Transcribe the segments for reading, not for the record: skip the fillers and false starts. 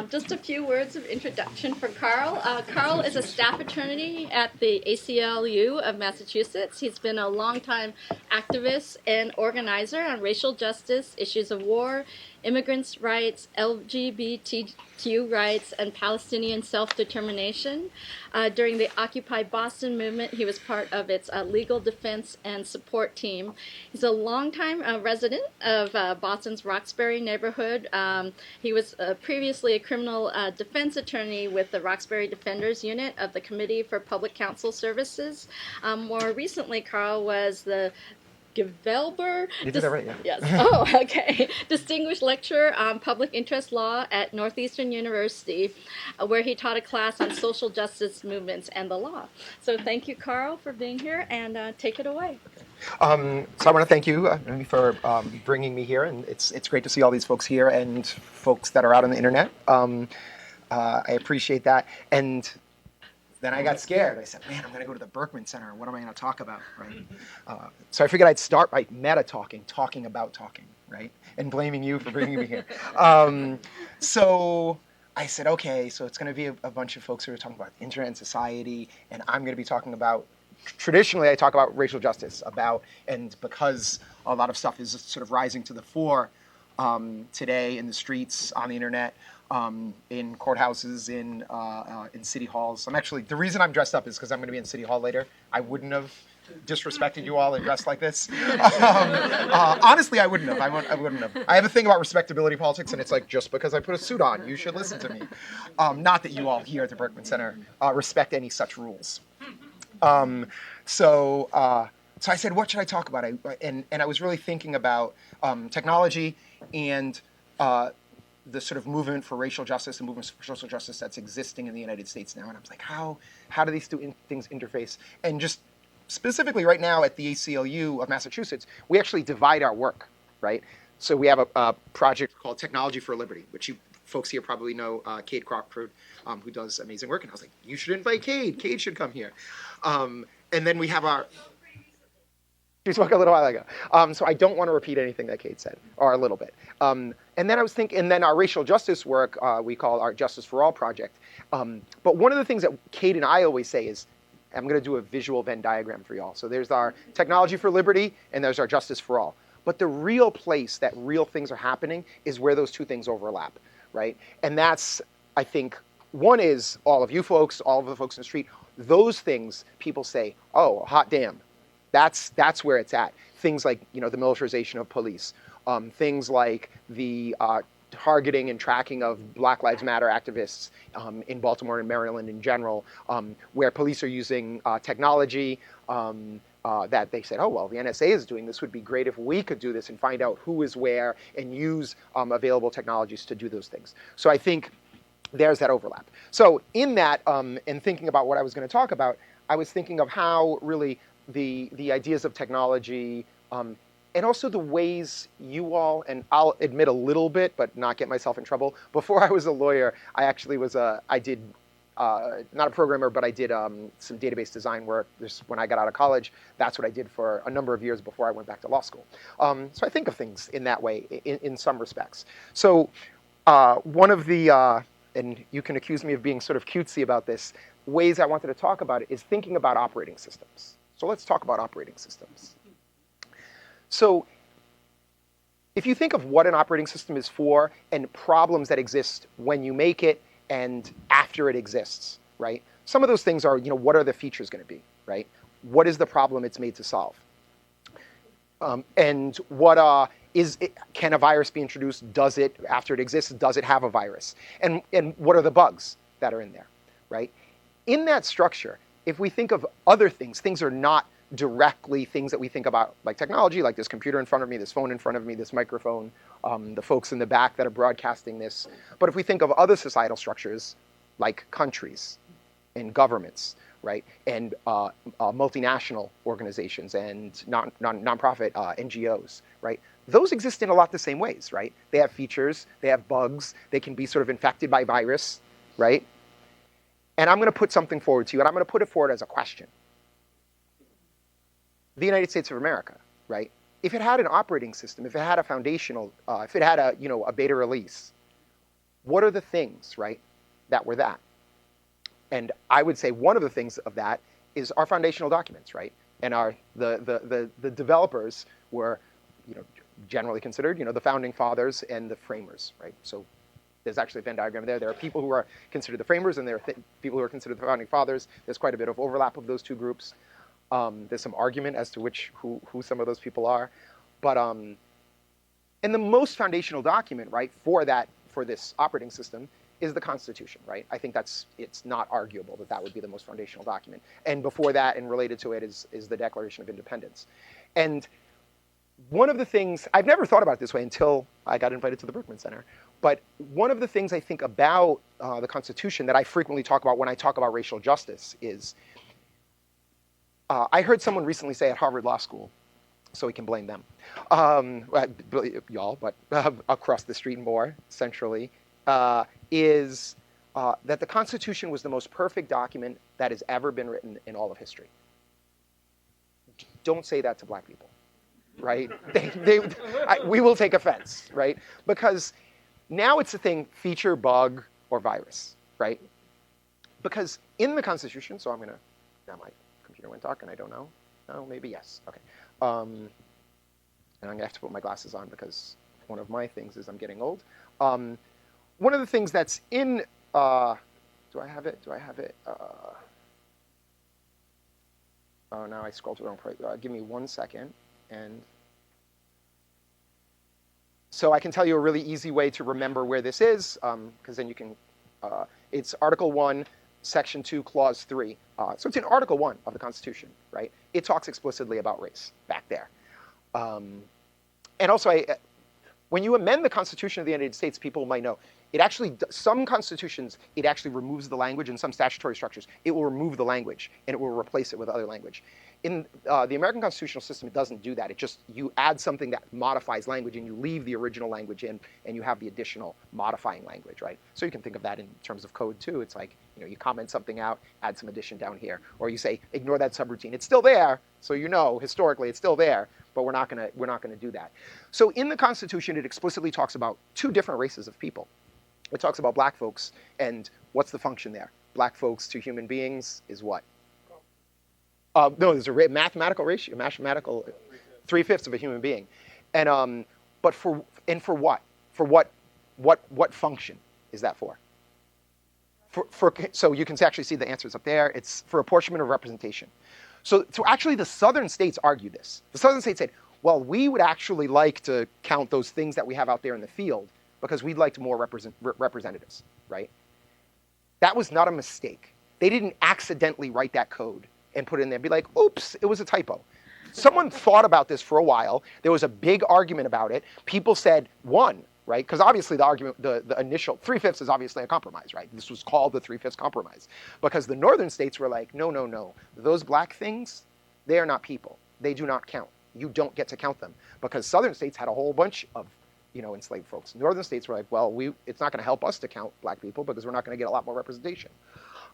Just a few words of introduction for Carl. Carl is a staff attorney at the ACLU of Massachusetts. He's been a longtime activist and organizer on racial justice, issues of war, immigrants' rights, LGBTQ rights, and Palestinian self-determination. During the Occupy Boston movement, he was part of its legal defense and support team. He's a longtime resident of Boston's Roxbury neighborhood. He was previously a criminal defense attorney with the Roxbury Defenders Unit of the Committee for Public Counsel Services. More recently, Carl was the Givelber. You did that right, yeah. Yes. Oh, okay. Distinguished Lecturer on Public Interest Law at Northeastern University, where he taught a class on social justice movements and the law. So thank you, Carl, for being here, and take it away. So I want to thank you for bringing me here, and it's great to see all these folks here and folks that are out on the internet. I appreciate that. And then I got scared. I said, man, I'm going to go to the Berkman Center. What am I going to talk about, right? So I figured I'd start by talking about talking, right? And blaming you for bringing me here. So I said, okay, so it's going to be a bunch of folks who are talking about internet and society, and I'm going to be talking about, traditionally I talk about racial justice, and because a lot of stuff is sort of rising to the fore today in the streets, on the internet, in courthouses, in city halls. The reason I'm dressed up is because I'm going to be in City Hall later. I wouldn't have disrespected you all and dressed like this. Honestly, I wouldn't have. I wouldn't have. I have a thing about respectability politics, and it's like, just because I put a suit on, you should listen to me. Not that you all here at the Berkman Center respect any such rules. So I said, what should I talk about? And I was really thinking about technology and the sort of movement for racial justice and movement for social justice that's existing in the United States now. And I was like, how do these two things interface? And just specifically right now at the ACLU of Massachusetts, we actually divide our work, right? So we have a project called Technology for Liberty, which you folks here probably know Cade Crockford, who does amazing work. And I was like, you should invite Cade. Cade should come here. And then we have our... She spoke a little while ago. So I don't want to repeat anything that Cade said, or a little bit. And then I was thinking, and then our racial justice work, we call our Justice for All project. But one of the things that Cade and I always say is, I'm going to do a visual Venn diagram for y'all. So there's our Technology for Liberty, and there's our Justice for All. But the real place that real things are happening is where those two things overlap, right? And that's, I think, one is all of you folks, all of the folks in the street, those things people say, oh, hot damn. That's where it's at. Things like, the militarization of police, things like the targeting and tracking of Black Lives Matter activists in Baltimore and Maryland in general, where police are using technology that they said, oh, well, the NSA is doing this. Would be great if we could do this and find out who is where and use available technologies to do those things. So I think there's that overlap. So in that, and thinking about what I was going to talk about, I was thinking of how really the ideas of technology, and also the ways you all, and I'll admit a little bit, but not get myself in trouble. Before I was a lawyer, I actually was I did, not a programmer, but I did some database design work. When I got out of college, that's what I did for a number of years before I went back to law school. So I think of things in that way, in some respects. So one of the, and you can accuse me of being sort of cutesy about this, ways I wanted to talk about it is thinking about operating systems. So let's talk about operating systems. So if you think of what an operating system is for and problems that exist when you make it and after it exists, right? Some of those things are, what are the features going to be, right? What is the problem it's made to solve? And what can a virus be introduced? Does it, after it exists, does it have a virus? And what are the bugs that are in there, right? In that structure, if we think of other things are not directly things that we think about like technology, like this computer in front of me, this phone in front of me, this microphone, the folks in the back that are broadcasting this. But if we think of other societal structures like countries and governments, right, and multinational organizations and nonprofit NGOs, right, those exist in a lot the same ways, right? They have features, they have bugs, they can be sort of infected by virus, right? And I'm going to put something forward to you, and I'm going to put it forward as a question. The United States of America, right? If it had an operating system, if it had a foundational, if it had a beta release, what are the things, right, that were that? And I would say one of the things of that is our foundational documents, right? And the developers were, generally considered, the founding fathers and the framers, right? So there's actually a Venn diagram there. There are people who are considered the framers, and there are people who are considered the founding fathers. There's quite a bit of overlap of those two groups. There's some argument as to who some of those people are, but and the most foundational document, right, for this operating system is the Constitution, right? I think it's not arguable that would be the most foundational document. And before that, and related to it, is the Declaration of Independence. And one of the things, I've never thought about it this way until I got invited to the Berkman Center, but one of the things I think about the Constitution that I frequently talk about when I talk about racial justice is, I heard someone recently say at Harvard Law School, so we can blame them, y'all, but across the street more centrally, is that the Constitution was the most perfect document that has ever been written in all of history. Don't say that to black people, right? We will take offense, right? Because now it's a thing, feature, bug, or virus, right? Because in the Constitution, so now my computer went dark and I don't know. Oh, maybe yes, okay. And I'm gonna have to put my glasses on because one of my things is I'm getting old. One of the things that's in, do I have it? Oh, now I scrolled to the wrong place. Give me 1 second. And so I can tell you a really easy way to remember where this is, because then you can, it's Article 1, Section 2, Clause 3. So it's in Article 1 of the Constitution, right? It talks explicitly about race back there. And also, when you amend the Constitution of the United States, people might know, some constitutions, it actually removes the language. In some statutory structures, it will remove the language and it will replace it with other language. In the American constitutional system, it doesn't do that. You add something that modifies language and you leave the original language in and you have the additional modifying language, right? So you can think of that in terms of code too. It's like, you comment something out, add some addition down here. Or you say, ignore that subroutine. It's still there, so historically it's still there, but we're not gonna do that. So in the Constitution, it explicitly talks about two different races of people. It talks about black folks, and what's the function there? Black folks to human beings is what? No, there's a mathematical ratio, 3/5 of a human being, and but for what? For what function is that for? So you can actually see the answers up there. It's for apportionment of representation. So actually, the southern states argue this. The southern states said, well, we would actually like to count those things that we have out there in the field because we'd like more representatives, right? That was not a mistake. They didn't accidentally write that code and put it in there and be like, oops, it was a typo. Someone thought about this for a while. There was a big argument about it. People said, one, right? Because obviously the argument, the initial 3/5 is obviously a compromise, right? This was called the 3/5 compromise because the northern states were like, no. Those black things, they are not people. They do not count. You don't get to count them because southern states had a whole bunch of, enslaved folks. Northern states were like, well, it's not going to help us to count black people because we're not going to get a lot more representation.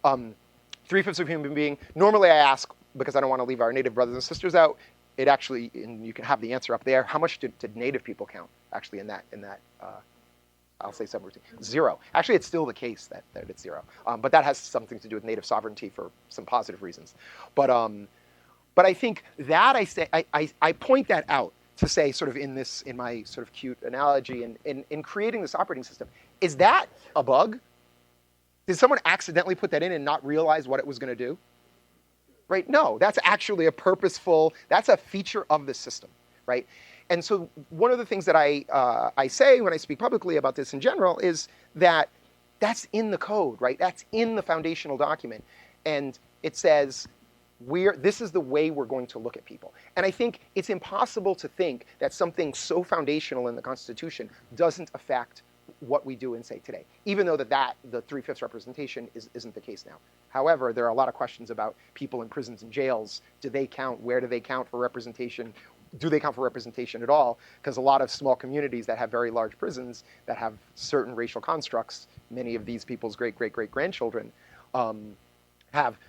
3/5 of human being. Normally I ask, because I don't want to leave our native brothers and sisters out, it actually, and you can have the answer up there, how much did native people count actually in that I'll say subroutine? 0. Actually, it's still the case that it's 0. But that has something to do with native sovereignty for some positive reasons. But I think that I point that out to say, sort of in my sort of cute analogy, and in creating this operating system, is that a bug? Did someone accidentally put that in and not realize what it was going to do? Right? No, that's actually that's a feature of the system, right? And so one of the things that I say when I speak publicly about this in general is that that's in the code, right? That's in the foundational document. And it says, this is the way we're going to look at people. And I think it's impossible to think that something so foundational in the Constitution doesn't affect what we do and say today, even though the 3/5 representation isn't the case now. However, there are a lot of questions about people in prisons and jails. Do they count? Where do they count for representation? Do they count for representation at all? Because a lot of small communities that have very large prisons that have certain racial constructs, many of these people's great-great-great-grandchildren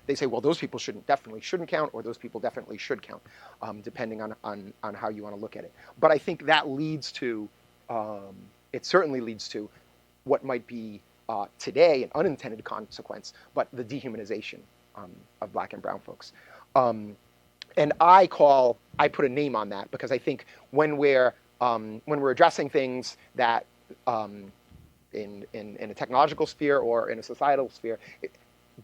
they say, well, those people definitely shouldn't count, or those people definitely should count, depending on how you want to look at it. But I think that leads to, it certainly leads to, what might be today an unintended consequence, but the dehumanization of black and brown folks. And I put a name on that because I think when we're addressing things that in a technological sphere or in a societal sphere,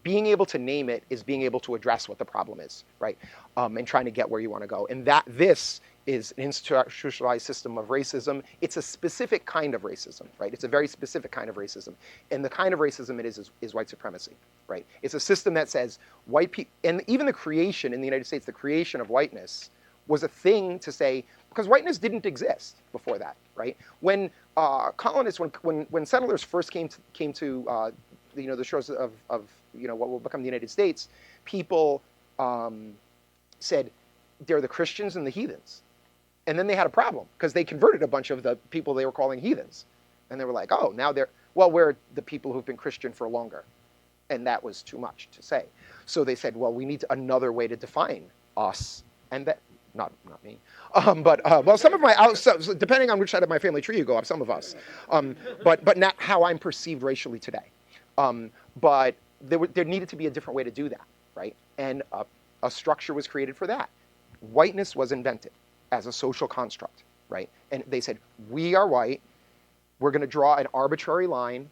being able to name it is being able to address what the problem is, right? And trying to get where you want to go. And this is an institutionalized system of racism. It's a specific kind of racism, right? It's a very specific kind of racism. And the kind of racism it is white supremacy, right? It's a system that says white people, and even the creation in the United States, the creation of whiteness was a thing to say, because whiteness didn't exist before that, right? When colonists, when settlers first came to the shores of what will become the United States, people said they're the Christians and the heathens. And then they had a problem because they converted a bunch of the people they were calling heathens. And they were like, oh, now we're the people who've been Christian for longer. And that was too much to say. So they said, well, we need another way to define us. And that, not me, but some of so depending on which side of my family tree you go up, some of us. But not how I'm perceived racially today. But there needed to be a different way to do that, right? And a structure was created for that. Whiteness was invented as a social construct, right? And they said, we are white, we're going to draw an arbitrary line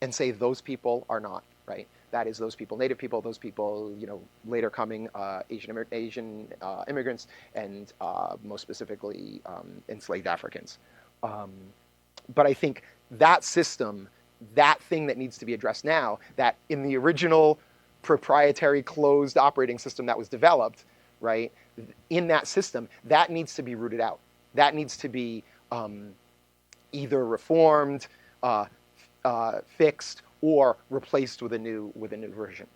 and say those people are not, right? That is those people, Native people, those people, later coming Asian immigrants, and most specifically enslaved Africans. But I think that system, that thing that needs to be addressed now, that in the original proprietary closed operating system that was developed, right, in that system, that needs to be rooted out. That needs to be either reformed, fixed, or replaced with a new version.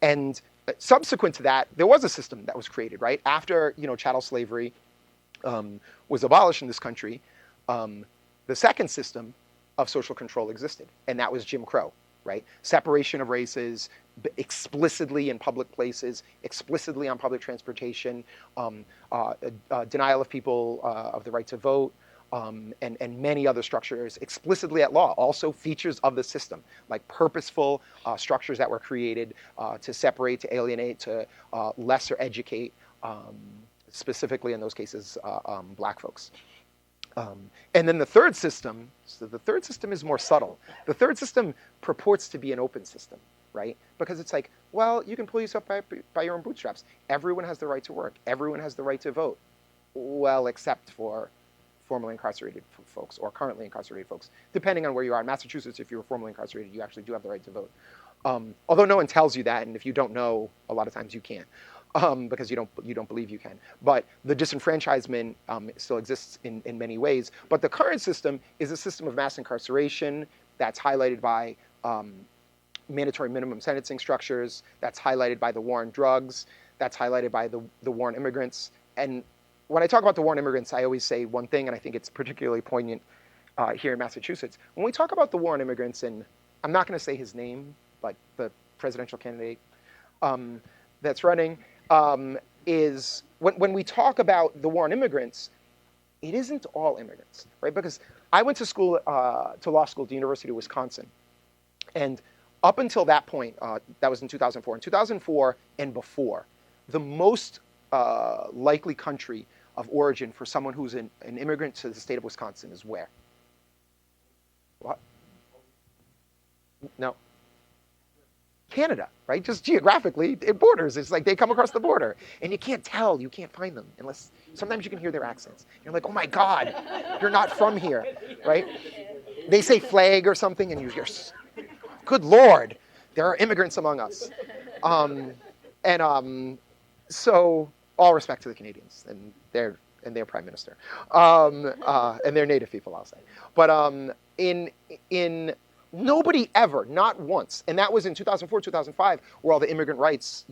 And subsequent to that, there was a system that was created, right? After chattel slavery was abolished in this country, the second system of social control existed, and that was Jim Crow, right? Separation of races, explicitly in public places, explicitly on public transportation, denial of people of the right to vote, and many other structures explicitly at law, also features of the system, like purposeful structures that were created to separate, to alienate, to lesser educate, specifically in those cases, black folks. And then the third system, so the third system is more subtle. The third system purports to be an open system, right? Because it's like, well, you can pull yourself by your own bootstraps. Everyone has the right to work. Everyone has the right to vote. Well, except for formerly incarcerated folks or currently incarcerated folks, depending on where you are. In Massachusetts, if you were formerly incarcerated, you actually do have the right to vote. Although no one tells you that, and if you don't know, a lot of times you can't. Because you don't believe you can. But the disenfranchisement still exists in many ways. But the current system is a system of mass incarceration that's highlighted by mandatory minimum sentencing structures, that's highlighted by the war on drugs, that's highlighted by the war on immigrants. And when I talk about the war on immigrants, I always say one thing, and I think it's particularly poignant here in Massachusetts. When we talk about the war on immigrants, and I'm not going to say his name, but the presidential candidate that's running, is when we talk about the war on immigrants, it isn't all immigrants, right? Because I went to school, to law school at the University of Wisconsin. And up until that point, that was in 2004. In 2004 and before, the most likely country of origin for someone who's an immigrant to the state of Wisconsin is where? What? No. Canada, right? Just geographically, it borders. It's like they come across the border. And you can't tell, you can't find them unless, sometimes you can hear their accents. You're like, oh my God, you're not from here, right? They say flag or something and you're, good Lord, there are immigrants among us. So all respect to the Canadians and their prime minister. And their native people, I'll say. But in nobody ever, not once, and that was in 2004, 2005, where all the immigrant rights,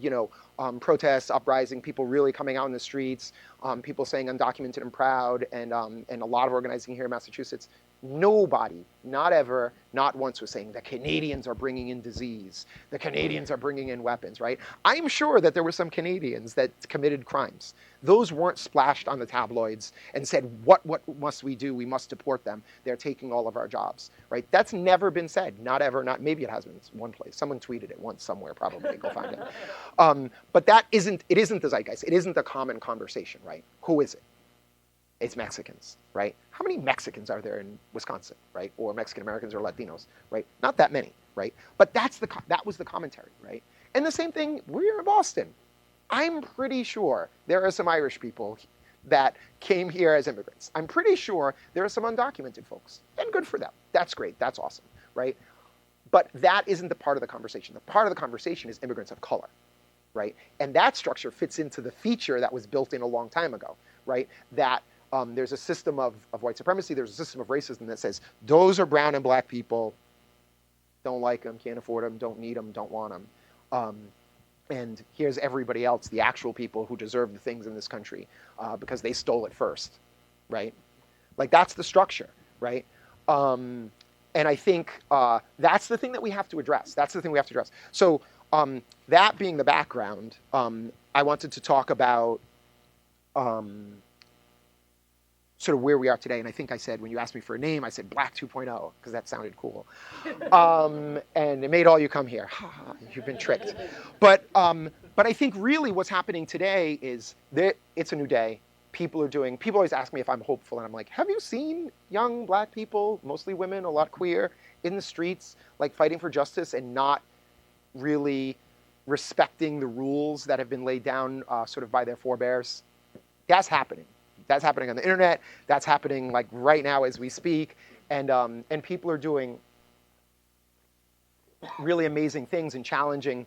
protests, uprising, people really coming out in the streets, people saying undocumented and proud, and a lot of organizing here in Massachusetts. Nobody, not ever, not once was saying the Canadians are bringing in disease. The Canadians are bringing in weapons, right? I'm sure that there were some Canadians that committed crimes. Those weren't splashed on the tabloids and said, what must we do? We must deport them. They're taking all of our jobs, right? That's never been said, not ever, not, maybe it has been one place. Someone tweeted it once somewhere, probably, go find it. But it isn't the zeitgeist. It isn't the common conversation, right? Who is it? It's Mexicans, right? How many Mexicans are there in Wisconsin, right? Or Mexican Americans or Latinos, right? Not that many, right? But that was the commentary, right? And the same thing, we're in Boston. I'm pretty sure there are some Irish people that came here as immigrants. I'm pretty sure there are some undocumented folks, and good for them. That's great, that's awesome, right? But that isn't the part of the conversation. The part of the conversation is immigrants of color, right? And that structure fits into the feature that was built in a long time ago, right? That there's a system of white supremacy, there's a system of racism that says, those are brown and black people, don't like them, can't afford them, don't need them, don't want them. And here's everybody else, the actual people who deserve the things in this country because they stole it first, right? Like that's the structure, right? And I think that's the thing that we have to address. That's the thing we have to address. So that being the background, I wanted to talk about sort of where we are today. And I think I said, when you asked me for a name, I said Black 2.0, because that sounded cool. And it made all you come here. You've been tricked. But I think really what's happening today is that it's a new day. People always ask me if I'm hopeful. And I'm like, have you seen young black people, mostly women, a lot queer, in the streets, like fighting for justice and not really respecting the rules that have been laid down sort of by their forebears? That's happening. That's happening on the internet. That's happening like right now as we speak. And people are doing really amazing things and challenging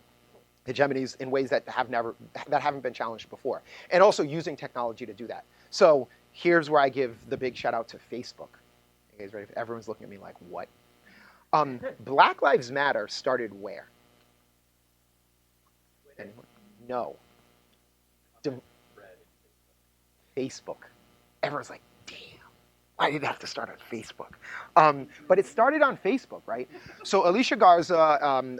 hegemonies in ways that haven't been challenged before. And also using technology to do that. So here's where I give the big shout out to Facebook. You guys ready? Everyone's looking at me like, what? Black Lives Matter started where? Anyone? No. Facebook. Everyone's like, damn, why did it have to start on Facebook? But it started on Facebook, right? So Alicia Garza, an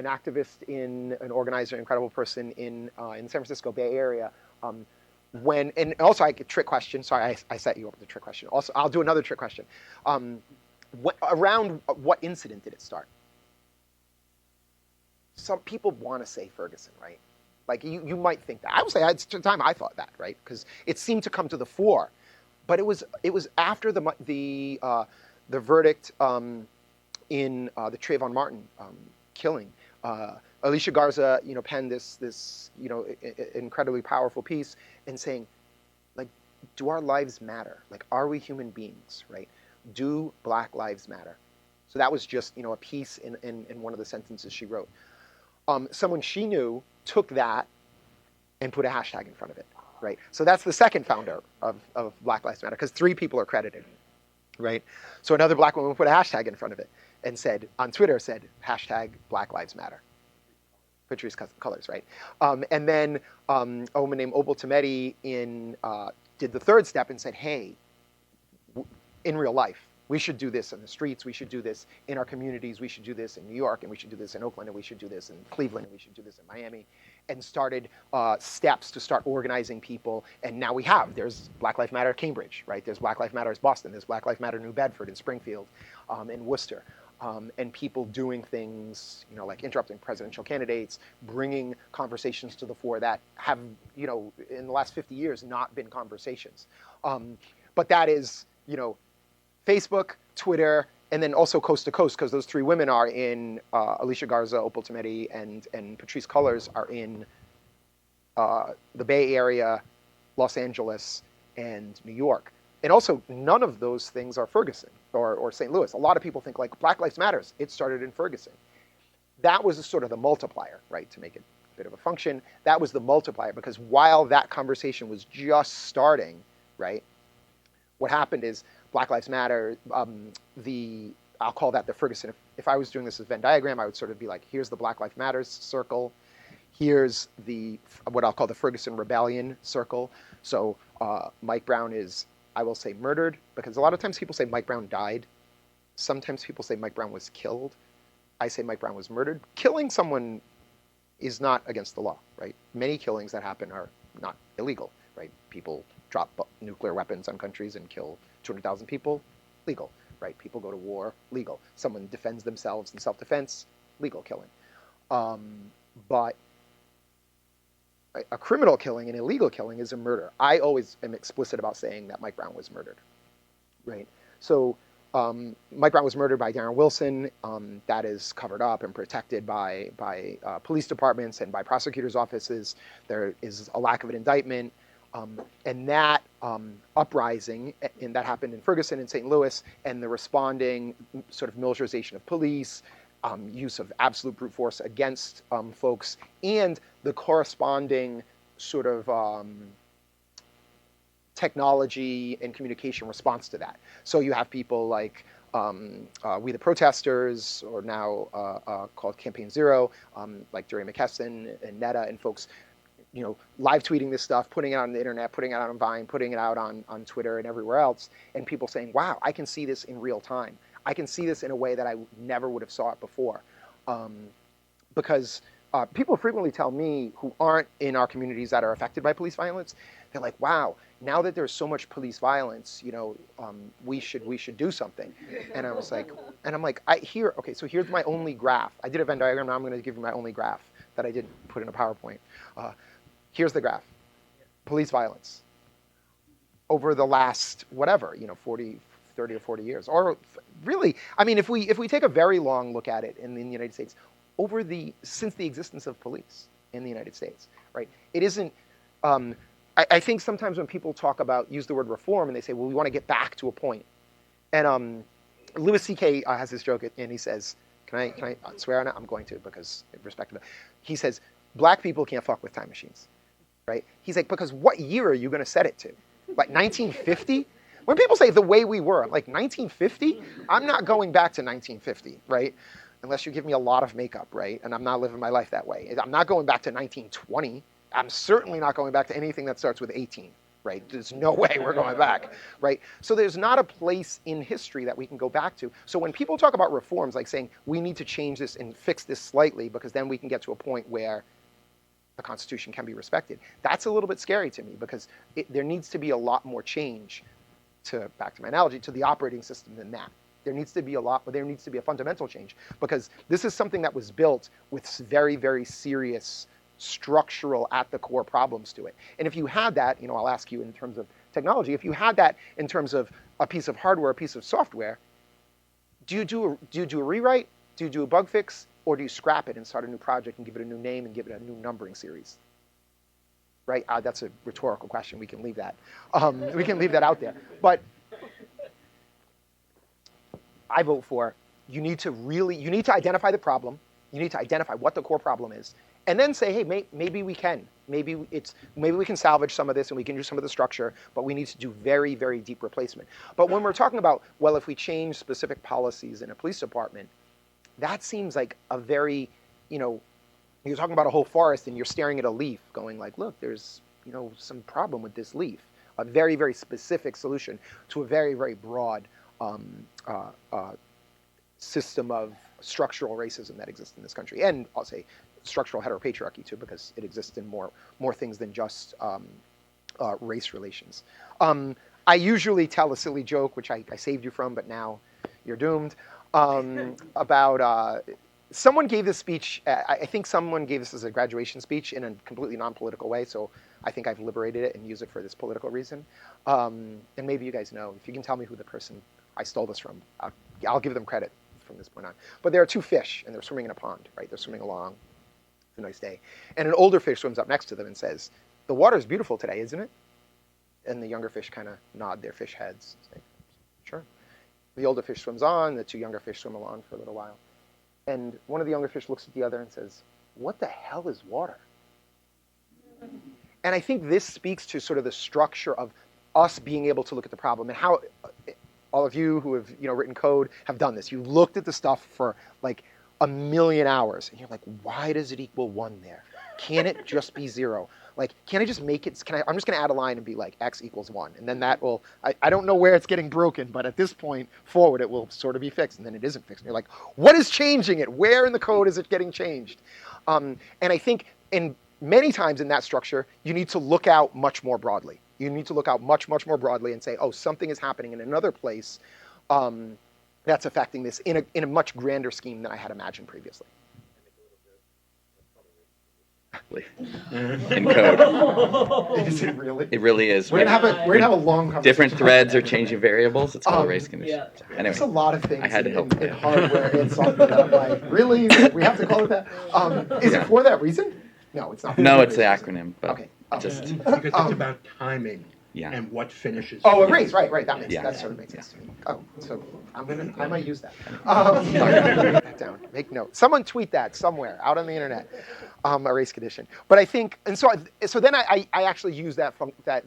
activist, an organizer, incredible person in the San Francisco Bay Area, and also I get trick question. Sorry, I set you up with a trick question. Also, I'll do another trick question. Around what incident did it start? Some people want to say Ferguson, right? Like you might think that. I would say at the time I thought that, right? Because it seemed to come to the fore, but it was after the verdict in the Trayvon Martin killing. Alicia Garza, penned this incredibly powerful piece and saying, like, do our lives matter? Like, are we human beings, right? Do Black lives matter? So that was just a piece in one of the sentences she wrote. Someone she knew took that and put a hashtag in front of it, right? So that's the second founder of Black Lives Matter, because 3 people are credited, right? So another black woman put a hashtag in front of it and said, on Twitter, hashtag Black Lives Matter. Patrice Colors, right? And then a woman named Opal Tometi did the third step and said, hey, in real life, we should do this in the streets. We should do this in our communities. We should do this in New York, and we should do this in Oakland, and we should do this in Cleveland, and we should do this in Miami, and started steps to start organizing people. And now there's Black Lives Matter Cambridge, right? There's Black Lives Matter Boston. There's Black Lives Matter New Bedford and Springfield and Worcester. And people doing things, like interrupting presidential candidates, bringing conversations to the fore that have, in the last 50 years, not been conversations. But that is, Facebook, Twitter, and then also coast to coast, because those 3 women are in Alicia Garza, Opal Tometi, and Patrice Cullors are in the Bay Area, Los Angeles, and New York. And also, none of those things are Ferguson or St. Louis. A lot of people think, like, Black Lives Matters, it started in Ferguson. That was sort of the multiplier, right, to make it a bit of a function. That was the multiplier, because while that conversation was just starting, right, what happened is Black Lives Matter, I'll call that the Ferguson. If I was doing this as a Venn diagram, I would sort of be like, here's the Black Lives Matter circle. Here's what I'll call the Ferguson Rebellion circle. So Mike Brown is, I will say, murdered, because a lot of times people say Mike Brown died. Sometimes people say Mike Brown was killed. I say Mike Brown was murdered. Killing someone is not against the law, right? Many killings that happen are not illegal, right? People drop nuclear weapons on countries and kill 200,000 people, legal, right? People go to war, legal. Someone defends themselves in self-defense, legal killing. But a criminal killing, an illegal killing, is a murder. I always am explicit about saying that Mike Brown was murdered, right? So Mike Brown was murdered by Darren Wilson. That is covered up and protected by police departments and by prosecutors' offices. There is a lack of an indictment. And that uprising, and that happened in Ferguson and St. Louis, and the responding sort of militarization of police, use of absolute brute force against folks, and the corresponding sort of technology and communication response to that. So you have people like We the Protesters, or now called Campaign Zero, like Jerry McKesson and Netta and folks, live tweeting this stuff, putting it on the internet, putting it out on Vine, putting it out on Twitter and everywhere else, and people saying, wow, I can see this in real time. I can see this in a way that I never would have saw it before. Because people frequently tell me, who aren't in our communities that are affected by police violence, they're like, wow, now that there's so much police violence, we should do something. And I was like, okay, so here's my only graph. I did a Venn diagram, now I'm going to give you my only graph that I did put in a PowerPoint. Here's the graph. Police violence over the last, 30 or 40 years. Or really, if we take a very long look at it in the United States, since the existence of police in the United States, right? It isn't, I think sometimes when people use the word reform, and they say, well, we want to get back to a point. And Louis C.K. Has this joke, and he says, can I swear on it? I'm going to, because respect of it. He says, black people can't fuck with time machines, right? He's like, because what year are you going to set it to? Like 1950? When people say the way we were, like 1950, I'm not going back to 1950, right? Unless you give me a lot of makeup, right? And I'm not living my life that way. I'm not going back to 1920. I'm certainly not going back to anything that starts with 18, right? There's no way we're going back, right? So there's not a place in history that we can go back to. So when people talk about reforms, like saying we need to change this and fix this slightly because then we can get to a point where the Constitution can be respected, that's a little bit scary to me, because there needs to be a lot more change, back to my analogy, to the operating system than that. There needs to be a fundamental change, because this is something that was built with very, very serious structural at the core problems to it. And if you had that, I'll ask you in terms of technology, if you had that in terms of a piece of hardware, a piece of software, do you do a rewrite? Do you do a bug fix? Or do you scrap it and start a new project and give it a new name and give it a new numbering series? Right? That's a rhetorical question. We can leave that. We can leave that out there. But I vote for, you need to identify the problem. You need to identify what the core problem is. And then say, hey, maybe we can. Maybe we can salvage some of this and we can do some of the structure, but we need to do very, very deep replacement. But when we're talking about, well, if we change specific policies in a police department, that seems like a very, you're talking about a whole forest and you're staring at a leaf going like, look, there's, some problem with this leaf. A very, very specific solution to a very, very broad system of structural racism that exists in this country. And I'll say structural heteropatriarchy too, because it exists in more things than just race relations. I usually tell a silly joke, which I saved you from, but now you're doomed. About someone gave this speech. I think someone gave this as a graduation speech in a completely non-political way. So I think I've liberated it and used it for this political reason. And maybe you guys know. If you can tell me who the person I stole this from, I'll give them credit from this point on. But there are two fish, and they're swimming in a pond. Right? They're swimming along. It's a nice day, and an older fish swims up next to them and says, "The water is beautiful today, isn't it?" And the younger fish kind of nod their fish heads. Say, "Sure." The older fish swims on, the two younger fish swim along for a little while. And one of the younger fish looks at the other and says, "What the hell is water?" And I think this speaks to sort of the structure of us being able to look at the problem, and how all of you who have written code have done this. You looked at the stuff for like, 1,000,000 hours. And you're like, why does it equal 1 there? Can it just be 0? Like, can I just make it, I'm just going to add a line and be like, x equals 1. And then that will, I don't know where it's getting broken, but at this point forward, it will sort of be fixed. And then it isn't fixed. And you're like, what is changing it? Where in the code is it getting changed? And I think many times in that structure, you need to look out much more broadly. You need to look out much, much more broadly and say, oh, something is happening in another place that's affecting this in a much grander scheme than I had imagined previously. In code. Is it really? It really is. We're gonna have a long conversation. Different threads are changing variables. It's called a race condition. Yeah. Anyway, There's a lot of things I had to help. in hardware and software that I'm like, really? We have to call it that? Is it for that reason? No, it's not. No, it's the acronym. But Okay. just Because it's about timing yeah. and what finishes. Oh, a race, right. That sort of makes sense to me. Oh, so I might use that. Write that down. Make note. Someone tweet that somewhere out on the internet. A race condition. But I think, and so then I actually use that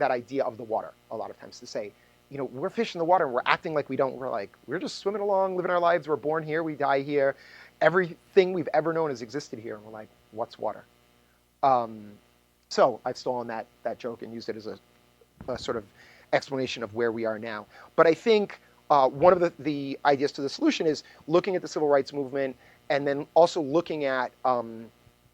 idea of the water a lot of times to say, we're fish in the water and we're acting like we don't. We're like, we're just swimming along, living our lives. We're born here, we die here. Everything we've ever known has existed here. And we're like, what's water? So I've stolen that joke and used it as a sort of explanation of where we are now. But I think one of the ideas to the solution is looking at the civil rights movement and then also looking at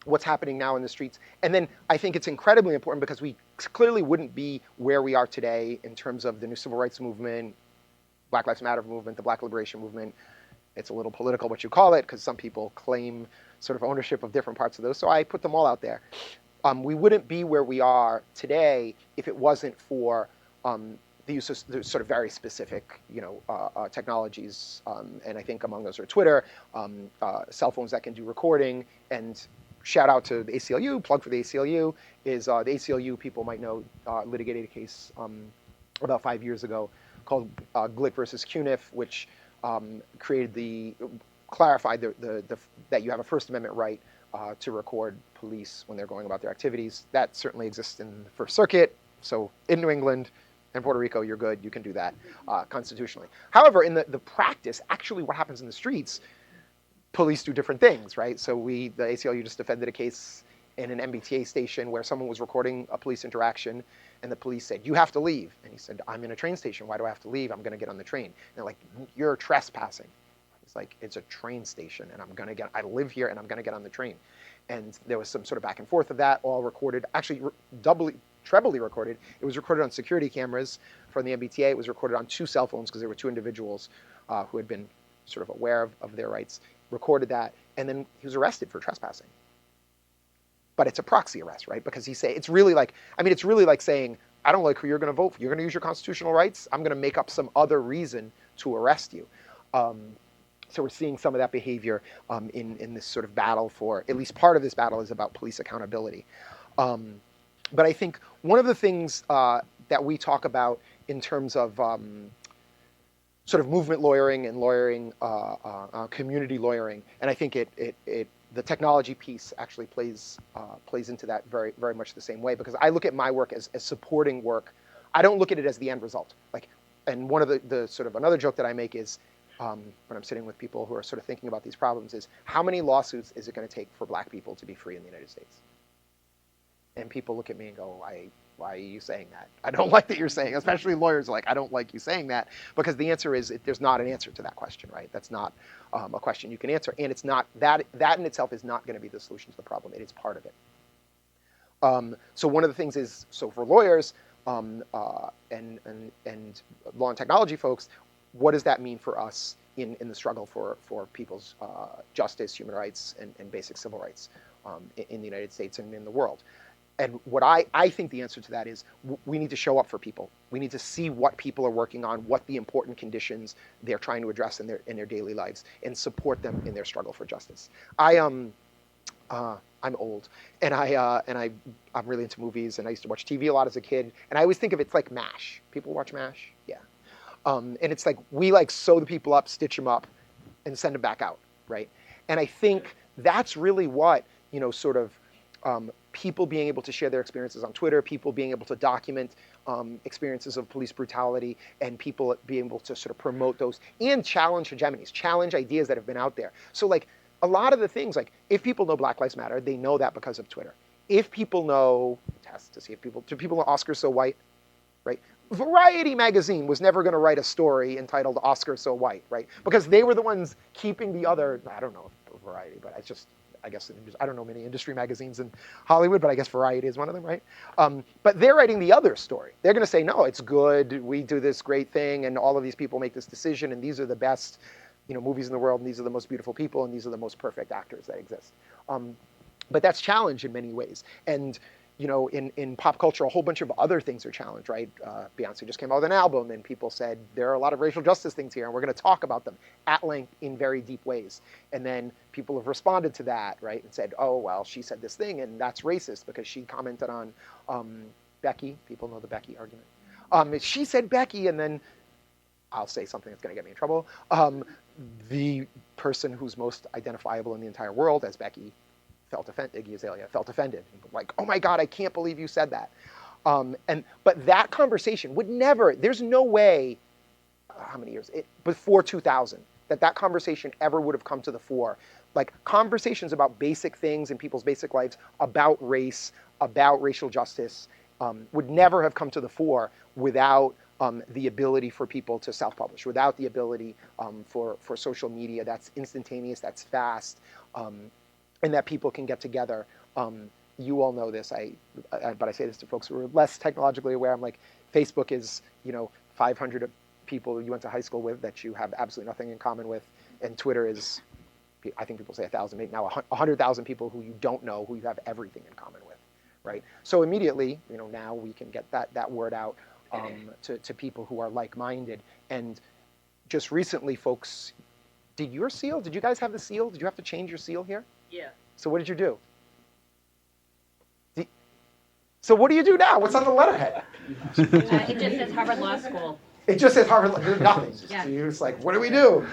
what's happening now in the streets. And then I think it's incredibly important because we clearly wouldn't be where we are today in terms of the new civil rights movement, Black Lives Matter movement, the Black Liberation movement. It's a little political what you call it because some people claim sort of ownership of different parts of those. So I put them all out there. We wouldn't be where we are today if it wasn't for the use of sort of very specific, technologies. And I think among those are Twitter, cell phones that can do recording, and shout out to the ACLU, plug for the ACLU, is the ACLU, people might know, litigated a case about 5 years ago called Glick versus Cuniff, which clarified that you have a First Amendment right to record police when they're going about their activities. That certainly exists in the First Circuit. So in New England and Puerto Rico, you're good. You can do that constitutionally. However, in the practice, actually what happens in the streets, police do different things, right? So the ACLU just defended a case in an MBTA station where someone was recording a police interaction and the police said, you have to leave. And he said, I'm in a train station. Why do I have to leave? I'm going to get on the train. And they're like, you're trespassing. It's like, it's a train station and I live here and I'm going to get on the train. And there was some sort of back and forth of that, all recorded, actually trebly recorded. It was recorded on security cameras from the MBTA. It was recorded on 2 cell phones because there were 2 individuals who had been sort of aware of their rights, recorded that, and then he was arrested for trespassing. But it's a proxy arrest, right? Because it's really like saying, I don't like who you're going to vote for. You're going to use your constitutional rights. I'm going to make up some other reason to arrest you. So we're seeing some of that behavior in this sort of battle for, at least part of this battle is about police accountability. But I think one of the things that we talk about in terms of sort of movement lawyering and lawyering, community lawyering, and I think the technology piece actually plays into that very, very much the same way, because I look at my work as supporting work. I don't look at it as the end result. And one of the sort of another joke that I make is, when I'm sitting with people who are sort of thinking about these problems, is how many lawsuits is it going to take for black people to be free in the United States? And people look at me and go, why are you saying that? I don't like that you're saying, especially lawyers are like, I don't like you saying that, because the answer is there's not an answer to that question, right? That's not a question you can answer. And it's not, that in itself is not going to be the solution to the problem. It is part of it. So one of the things is, so for lawyers and law and technology folks, what does that mean for us in the struggle for people's justice, human rights, and basic civil rights in the United States and in the world? And what I think the answer to that is we need to show up for people. We need to see what people are working on, what the important conditions they're trying to address in their daily lives, and support them in their struggle for justice. I'm old, and I'm really into movies, and I used to watch TV a lot as a kid, and I always think of it's like MASH. People watch MASH? Yeah. And it's like we sew the people up, stitch them up, and send them back out, right? And I think that's really what, sort of people being able to share their experiences on Twitter, people being able to document experiences of police brutality, and people being able to sort of promote those and challenge hegemonies, challenge ideas that have been out there. So a lot of the things, like if people know Black Lives Matter, they know that because of Twitter. If people know, test to see if people, do people know Oscar's So White, right? Variety magazine was never going to write a story entitled Oscar So White, right? Because they were the ones keeping the other, I don't know if Variety, but it's just, I guess, I don't know many industry magazines in Hollywood, but I guess Variety is one of them, right? But they're writing the other story. They're going to say, no, it's good. We do this great thing, and all of these people make this decision, and these are the best, movies in the world, and these are the most beautiful people, and these are the most perfect actors that exist. But that's challenged in many ways. And in pop culture, a whole bunch of other things are challenged, right? Beyonce just came out with an album, and people said, there are a lot of racial justice things here, and we're going to talk about them at length in very deep ways. And then people have responded to that, right, and said, oh, well, she said this thing, and that's racist because she commented on Becky. People know the Becky argument. She said Becky, and then I'll say something that's going to get me in trouble. The person who's most identifiable in the entire world as Becky felt offended. Iggy Azalea felt offended. Like, oh my God, I can't believe you said that. But that conversation would never, there's no way, how many years, before 2000, that conversation ever would have come to the fore. Like conversations about basic things in people's basic lives, about race, about racial justice, would never have come to the fore without the ability for people to self-publish, without the ability for social media that's instantaneous, that's fast, and that people can get together. You all know this, but I say this to folks who are less technologically aware. I'm like, Facebook is 500 people you went to high school with that you have absolutely nothing in common with, and Twitter is, I think people say 1,000, maybe now 100,000 people who you don't know, who you have everything in common with, right? So immediately, now we can get that word out to people who are like-minded. And just recently, folks, did you guys have the seal? Did you have to change your seal here? Yeah. So what did you do? So what do you do now? What's on the letterhead? It just says Harvard Law School. It just says Harvard, nothing. Yeah. So you're just like, what do we do?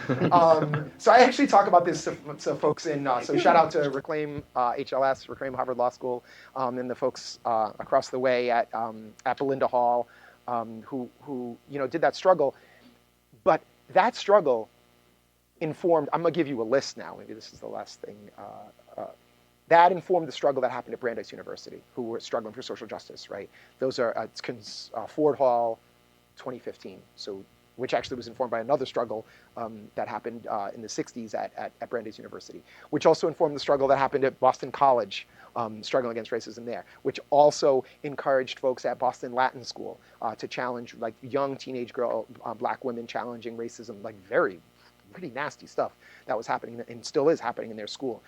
So I actually talk about this to folks in, so shout out to Reclaim HLS, Reclaim Harvard Law School, and the folks across the way at Belinda Hall, who did that struggle. But that struggle informed, I'm gonna give you a list now, maybe this is the last thing, that informed the struggle that happened at Brandeis University, who were struggling for social justice, right? Those are Ford Hall, 2015, so which actually was informed by another struggle that happened in the 60s at Brandeis University, which also informed the struggle that happened at Boston College, struggling against racism there, which also encouraged folks at Boston Latin School to challenge, like young teenage black women challenging racism, like pretty nasty stuff that was happening and still is happening in their school,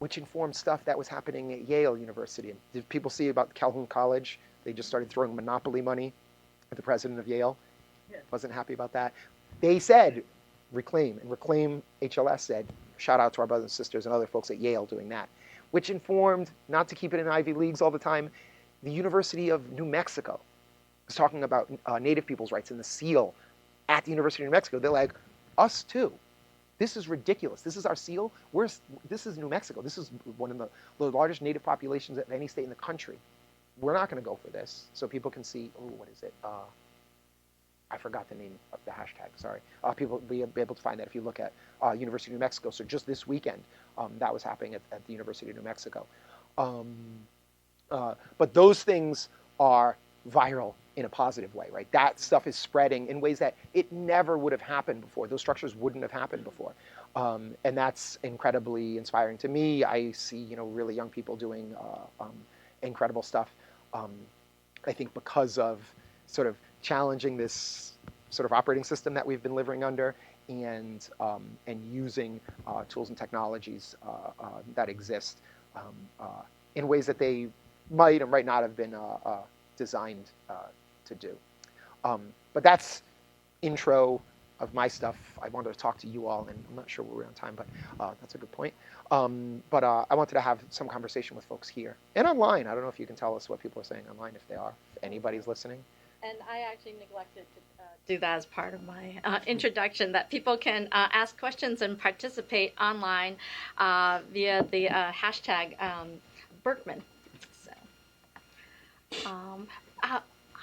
which informed stuff that was happening at Yale University. And did people see about Calhoun College? They just started throwing monopoly money at the president of Yale. Yeah. Wasn't happy about that. They said, Reclaim, and Reclaim HLS said, shout out to our brothers and sisters and other folks at Yale doing that, which informed, not to keep it in Ivy Leagues all the time, the University of New Mexico was talking about Native people's rights and the seal at the University of New Mexico. They're like, us too. This is ridiculous. This is our seal. This is New Mexico. This is one of the largest Native populations of any state in the country. We're not going to go for this. So people can see, what is it? I forgot the name of the hashtag, sorry. People will be able to find that if you look at University of New Mexico. So just this weekend, that was happening at the University of New Mexico. But those things are viral in a positive way, right? That stuff is spreading in ways that it never would have happened before. Those structures wouldn't have happened before. And that's incredibly inspiring to me. I see, really young people doing incredible stuff. I think because of sort of challenging this sort of operating system that we've been living under and using tools and technologies that exist in ways that they might or might not have been designed to do. But that's intro of my stuff. I wanted to talk to you all, and I'm not sure we're on time, but that's a good point. But I wanted to have some conversation with folks here and online. I don't know if you can tell us what people are saying online, if they are, if anybody's listening. And I actually neglected to do that as part of my introduction, that people can ask questions and participate online via the hashtag Berkman. So,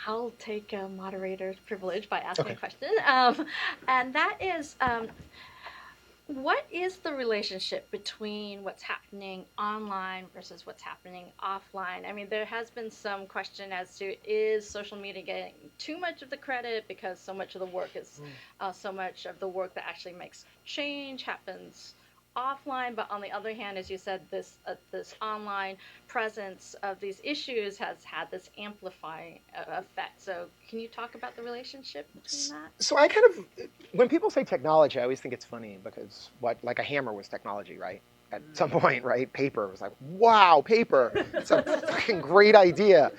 I'll take a moderator's privilege by asking a question. And that is, What is the relationship between what's happening online versus what's happening offline? I mean, there has been some question as to, is social media getting too much of the credit because so much of the work is so much of the work that actually makes change happens offline, but on the other hand, as you said, this online presence of these issues has had this amplifying effect. So can you talk about the relationship between that? So I kind of, when people say technology, I always think it's funny because like a hammer was technology, right? At some point, right? Paper was like, wow, paper. It's a fucking great idea.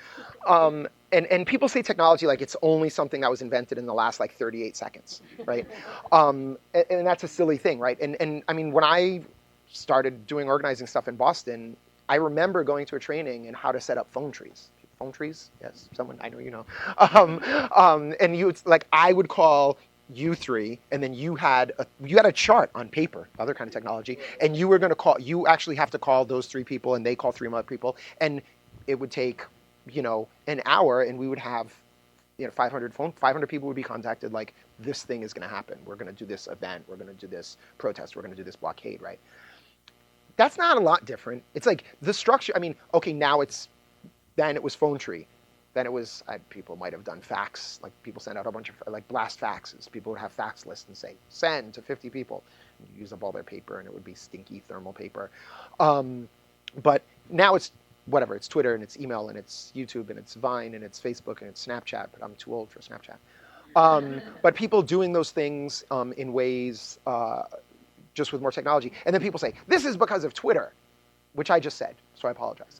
And people say technology like it's only something that was invented in the last like 38 seconds, right? And that's a silly thing, right? And I mean, when I started doing organizing stuff in Boston, I remember going to a training in how to set up phone trees. Phone trees? Yes, someone I know you know. And you, it's like I would call you three, and then you had a chart on paper, other kind of technology, and you were going to call. You actually have to call those three people, and they call three other people, and it would take, an hour, and we would have, 500 people would be contacted. Like, this thing is going to happen. We're going to do this event. We're going to do this protest. We're going to do this blockade, right? That's not a lot different. It's like the structure. I mean, okay, then it was phone tree. Then it was, people might have done fax, like people send out a bunch of, like blast faxes. People would have fax lists and say, send to 50 people. And you use up all their paper and it would be stinky thermal paper. But now it's whatever, it's Twitter and it's email and it's YouTube and it's Vine and it's Facebook and it's Snapchat, but I'm too old for Snapchat. But people doing those things in ways just with more technology. And then people say, this is because of Twitter, which I just said, so I apologize.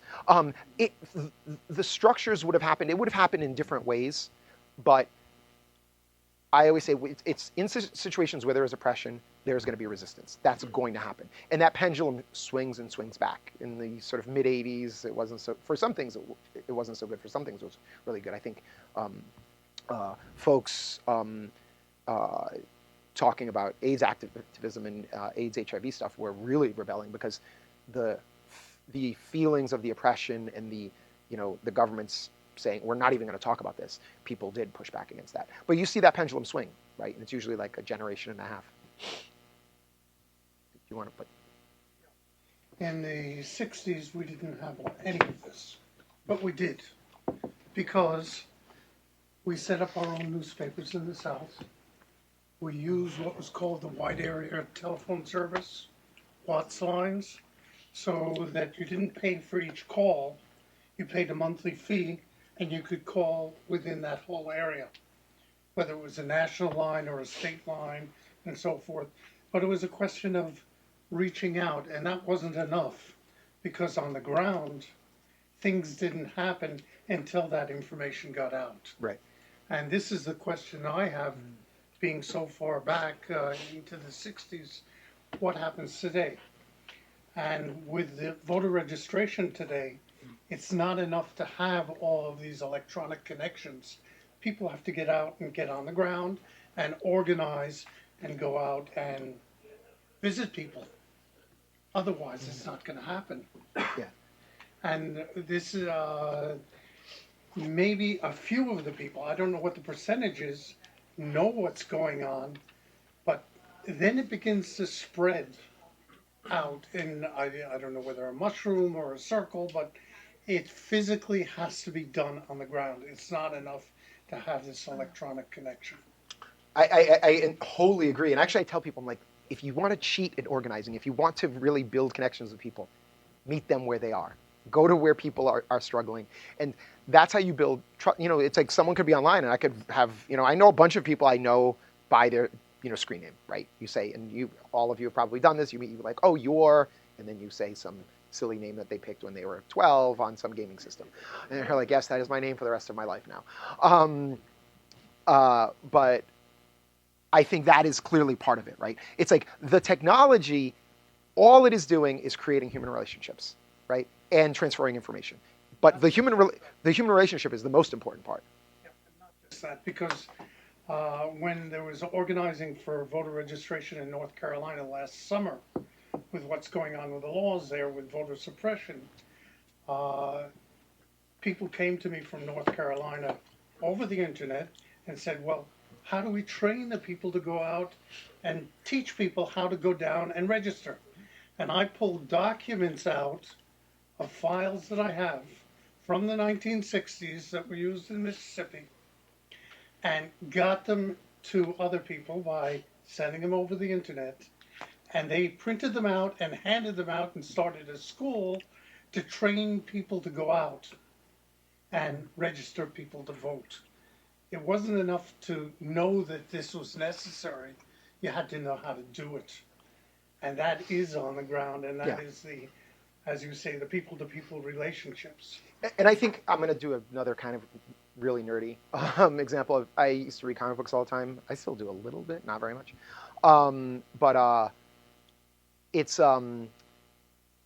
The structures would have happened, it would have happened in different ways, but I always say it's in situations where there is oppression, there's going to be resistance. That's going to happen. And that pendulum swings and swings back. In the sort of mid-'80s, it wasn't so, for some things it wasn't so good, for some things it was really good. I think folks talking about AIDS activism and AIDS HIV stuff were really rebelling because the feelings of the oppression and the government's saying, we're not even going to talk about this, people did push back against that. But you see that pendulum swing, right? And it's usually like a generation and a half. You want to put? In the 60s, we didn't have any of this, but we did, because we set up our own newspapers in the South. We used what was called the wide area telephone service, Watts lines, so that you didn't pay for each call. You paid a monthly fee, and you could call within that whole area, whether it was a national line or a state line and so forth. But it was a question of reaching out, and that wasn't enough, because on the ground, things didn't happen until that information got out. Right. And this is the question I have, being so far back into the 60s, what happens today? And with the voter registration today, it's not enough to have all of these electronic connections. People have to get out and get on the ground and organize and go out and visit people. Otherwise, it's not going to happen. Yeah. And this is maybe a few of the people, I don't know what the percentage is, know what's going on, but then it begins to spread out in, I don't know whether a mushroom or a circle, but it physically has to be done on the ground. It's not enough to have this electronic connection. I wholly agree. And actually I tell people, I'm like, if you want to cheat at organizing, if you want to really build connections with people, meet them where they are. Go to where people are struggling. And that's how you build trust. It's like someone could be online and I could have, I know a bunch of people I know by their, screen name, right? You say, and all of you have probably done this, you meet, like, oh, and then you say some silly name that they picked when they were 12 on some gaming system. And they're like, yes, that is my name for the rest of my life now. But I think that is clearly part of it, right? It's like the technology, all it is doing is creating human relationships, right? And transferring information. But the human relationship is the most important part. Yeah, not just that, because when there was organizing for voter registration in North Carolina last summer, with what's going on with the laws there with voter suppression, people came to me from North Carolina over the internet and said, well, how do we train the people to go out and teach people how to go down and register? And I pulled documents out of files that I have from the 1960s that were used in Mississippi and got them to other people by sending them over the internet. And they printed them out and handed them out and started a school to train people to go out and register people to vote. It wasn't enough to know that this was necessary. You had to know how to do it. And that is on the ground, and that is the, as you say, the people-to-people relationships. And I think I'm going to do another kind of really nerdy example of, I used to read comic books all the time. I still do a little bit, not very much. But it's, I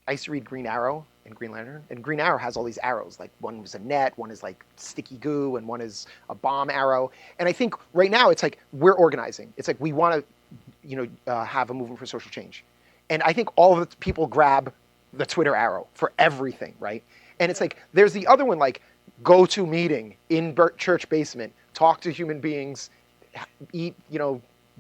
used to read Green Arrow and Green Lantern. And Green Arrow has all these arrows. Like one was a net, one is like sticky goo, and one is a bomb arrow. And I think right now it's like we're organizing. It's like we want to, have a movement for social change. And I think all of the people grab the Twitter arrow for everything, right? And it's like, there's the other one, like, go to meeting in church basement, talk to human beings, eat,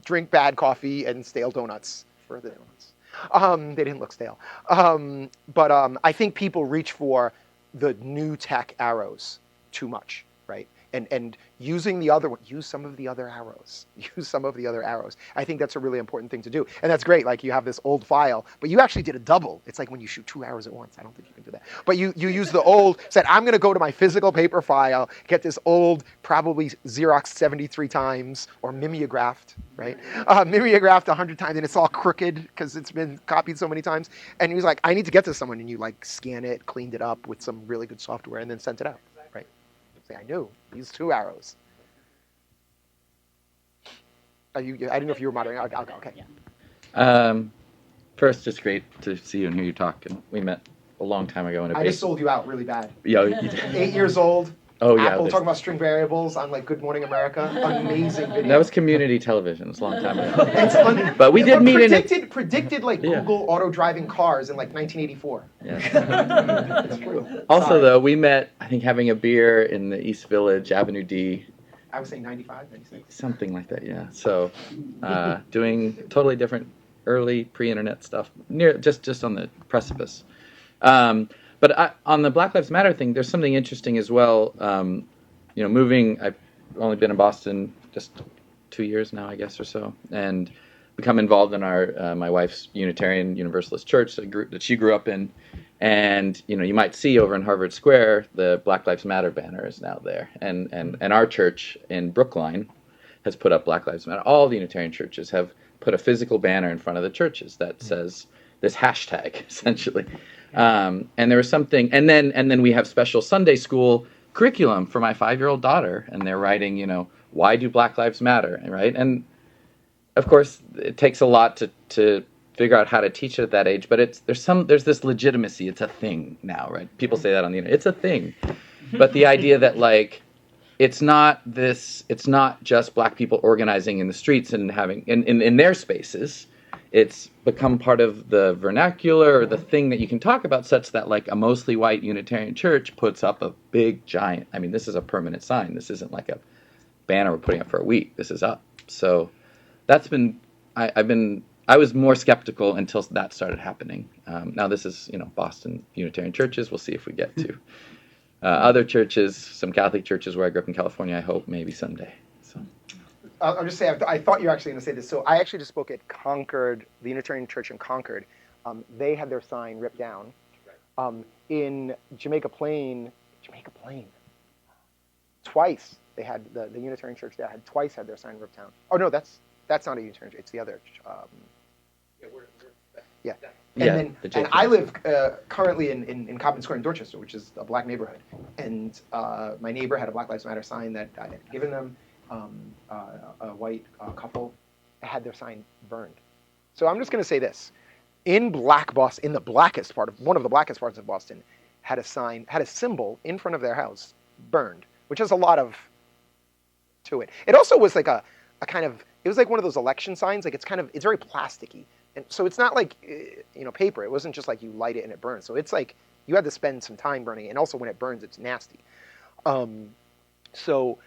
drink bad coffee and stale donuts for the donuts. They didn't look stale. But I think people reach for the new tech arrows too much, right? And using the other one, use some of the other arrows. Use some of the other arrows. I think that's a really important thing to do. And that's great. Like you have this old file, but you actually did a double. It's like when you shoot 2 arrows at once. I don't think you can do that. But you use the old, said, I'm going to go to my physical paper file, get this old, probably Xerox 73 times, or mimeographed, right? Mimeographed 100 times, and it's all crooked because it's been copied so many times. And he was like, I need to get to someone. And you like scan it, cleaned it up with some really good software, and then sent it out, right? I knew. These 2 arrows. I didn't know if you were moderating. I'll go. Okay. First, it's great to see you and hear you talk. And we met a long time ago in a I just sold you out really bad. Yeah, you did. 8 years old. Oh, yeah. Apple talking about string variables on like Good Morning America. Amazing video. That was community television. It was a long time ago. But we did meet predicted like Google auto-driving cars in like 1984. Yeah. It's true. Also, though, we met, I think, having a beer in the East Village, Avenue D. I would say 95, 96. Something like that, yeah. So, doing totally different early pre-internet stuff, near just on the precipice. But on the Black Lives Matter thing, there's something interesting as well. Moving, I've only been in Boston just 2 years now, I guess, or so, and become involved in our my wife's Unitarian Universalist church, a group that she grew up in. And you might see over in Harvard Square the Black Lives Matter banner is now there, and our church in Brookline has put up Black Lives Matter. All the Unitarian churches have put a physical banner in front of the churches that says this hashtag essentially. And there was something, and then we have special Sunday school curriculum for my 5-year-old daughter, and they're writing, why do Black Lives Matter, right? And of course, it takes a lot to figure out how to teach it at that age, but there's this legitimacy. It's a thing now, right? People say that on the internet. It's a thing, but the idea that like it's not just Black people organizing in the streets and having in their spaces. It's become part of the vernacular, or the thing that you can talk about, such that like a mostly white Unitarian church puts up a big giant. I mean, this is a permanent sign. This isn't like a banner we're putting up for a week. This is up. So that's been. I was more skeptical until that started happening. Now this is Boston Unitarian churches. We'll see if we get to other churches, some Catholic churches where I grew up in California. I hope maybe someday. So. I'll just say, I thought you were actually going to say this. So I actually just spoke at Concord, the Unitarian Church in Concord. They had their sign ripped down. In Jamaica Plain, twice they had, the Unitarian Church there had twice had their sign ripped down. Oh, no, that's not a Unitarian Church. It's the other. Yeah. And I live currently in Cobbin Square in Dorchester, which is a Black neighborhood. And my neighbor had a Black Lives Matter sign that I had given them. A white couple had their sign burned. So I'm just going to say this: in Boston, in the blackest part of one of the blackest parts of Boston, had a symbol in front of their house burned, which has a lot of to it. It also was like a kind of, it was like one of those election signs. Like it's very plasticky, and so it's not like paper. It wasn't just like you light it and it burns. So it's like you had to spend some time burning it, and also when it burns, it's nasty. So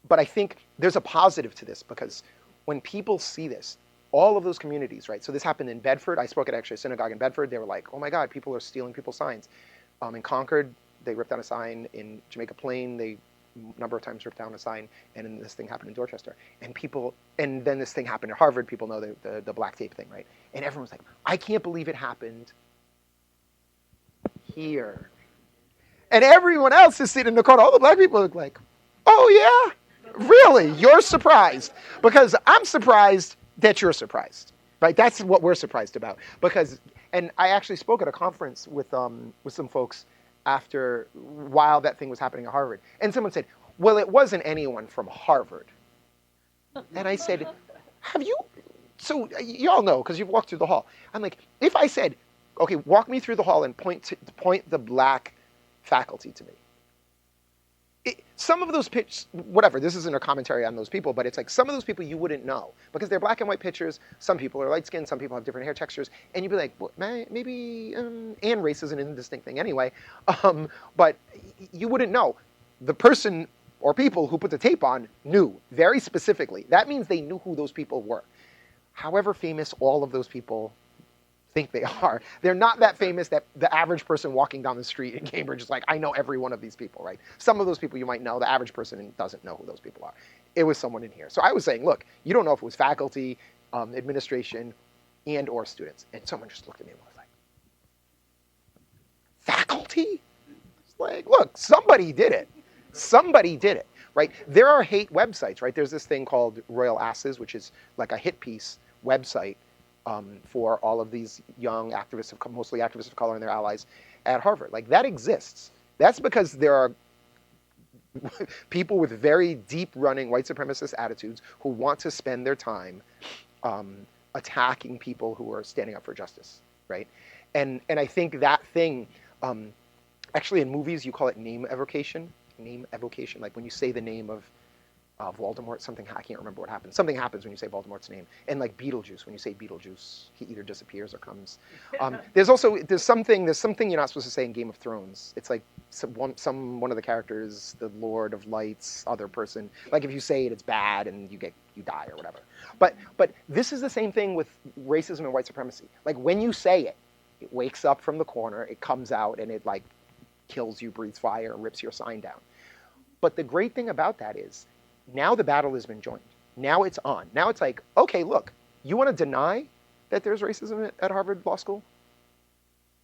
but I think there's a positive to this, because when people see this, all of those communities, right? So this happened in Bedford. I spoke at actually a synagogue in Bedford. They were like, oh my God, people are stealing people's signs. In Concord, they ripped down a sign. In Jamaica Plain, they a number of times ripped down a sign. And then this thing happened in Dorchester. And then this thing happened at Harvard. People know the black tape thing, right? And everyone was like, I can't believe it happened here. And everyone else is sitting in the corner. All the black people look like, oh yeah, really? You're surprised? Because I'm surprised that you're surprised, right? That's what we're surprised about. And I actually spoke at a conference with some folks while that thing was happening at Harvard. And someone said, well, it wasn't anyone from Harvard. And I said, so you all know, because you've walked through the hall. I'm like, if I said, okay, walk me through the hall and point the black faculty to me. Some of those pictures, whatever, this isn't a commentary on those people, but it's like some of those people you wouldn't know because they're black and white pictures. Some people are light skinned, some people have different hair textures, and you'd be like, well, maybe, and race is an indistinct thing anyway, but you wouldn't know. The person or people who put the tape on knew very specifically. That means they knew who those people were. However famous all of those people think they are, they're not that famous that the average person walking down the street in Cambridge is like, I know every one of these people, right? Some of those people you might know, the average person doesn't know who those people are. It was someone in here. So I was saying, look, you don't know if it was faculty, administration, and or students. And someone just looked at me and was like, faculty? It's like, look, somebody did it. Somebody did it, right? There are hate websites, right? There's this thing called Royal Asses, which is like a hit piece website for all of these young activists, mostly activists of color and their allies at Harvard. Like, that exists. That's because there are people with very deep-running white supremacist attitudes who want to spend their time attacking people who are standing up for justice, right? And I think that thing, actually in movies you call it name evocation. Name evocation, like when you say the name of Voldemort, something, I can't remember what happens. Something happens when you say Voldemort's name. And like Beetlejuice, when you say Beetlejuice, he either disappears or comes. There's something you're not supposed to say in Game of Thrones. It's like one of the characters, the Lord of Lights, other person. Like if you say it, it's bad and you die or whatever. But this is the same thing with racism and white supremacy. Like when you say it, it wakes up from the corner, it comes out, and it like kills you, breathes fire, rips your sign down. But the great thing about that is, now the battle has been joined. Now it's on. Now it's like, okay, look, you want to deny that there's racism at Harvard Law School?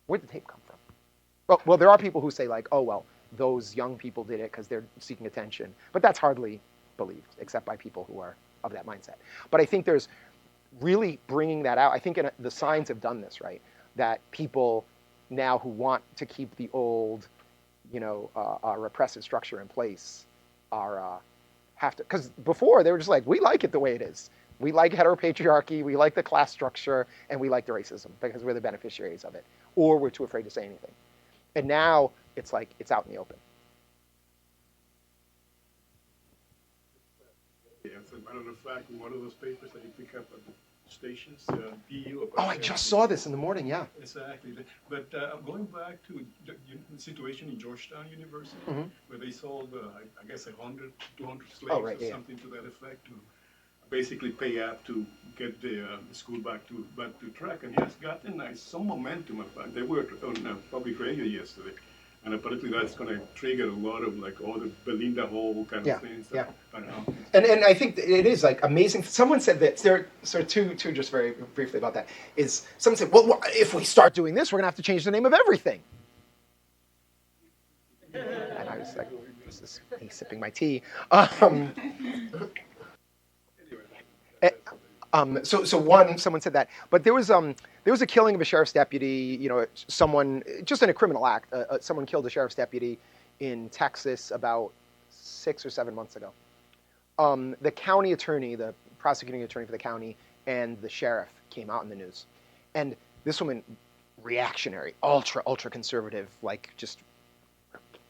Where'd the tape come from? Well, there are people who say like, oh, well, those young people did it because they're seeking attention. But that's hardly believed, except by people who are of that mindset. But I think there's really bringing that out. I think the signs have done this, right? That people now who want to keep the old, repressive structure in place have to, because before they were just like, we like it the way it is. We like heteropatriarchy, we like the class structure, and we like the racism because we're the beneficiaries of it, or we're too afraid to say anything. And now it's like, it's out in the open. Yeah, as a matter of fact, one of those papers that you pick up at the stations, PU. Oh, I just saw this in the morning, yeah. Exactly. But going back to the situation in Georgetown University, where they sold, I guess, 100, 200 slaves or something to that effect to basically pay up to get the school back to track. And he has gotten some momentum. They were on public radio yesterday. And apparently that's going to trigger a lot of like all the Belinda Hall kind of things. Yeah. And I think it is like amazing. Someone said that there. So two just very briefly about that is someone said, well, if we start doing this, we're going to have to change the name of everything. And I was like, this is me sipping my tea. Someone said that, but there was a killing of a sheriff's deputy. Someone just in a criminal act. Someone killed a sheriff's deputy in Texas about 6 or 7 months ago. The county attorney, the prosecuting attorney for the county, and the sheriff came out in the news, and this woman, reactionary, ultra conservative, like just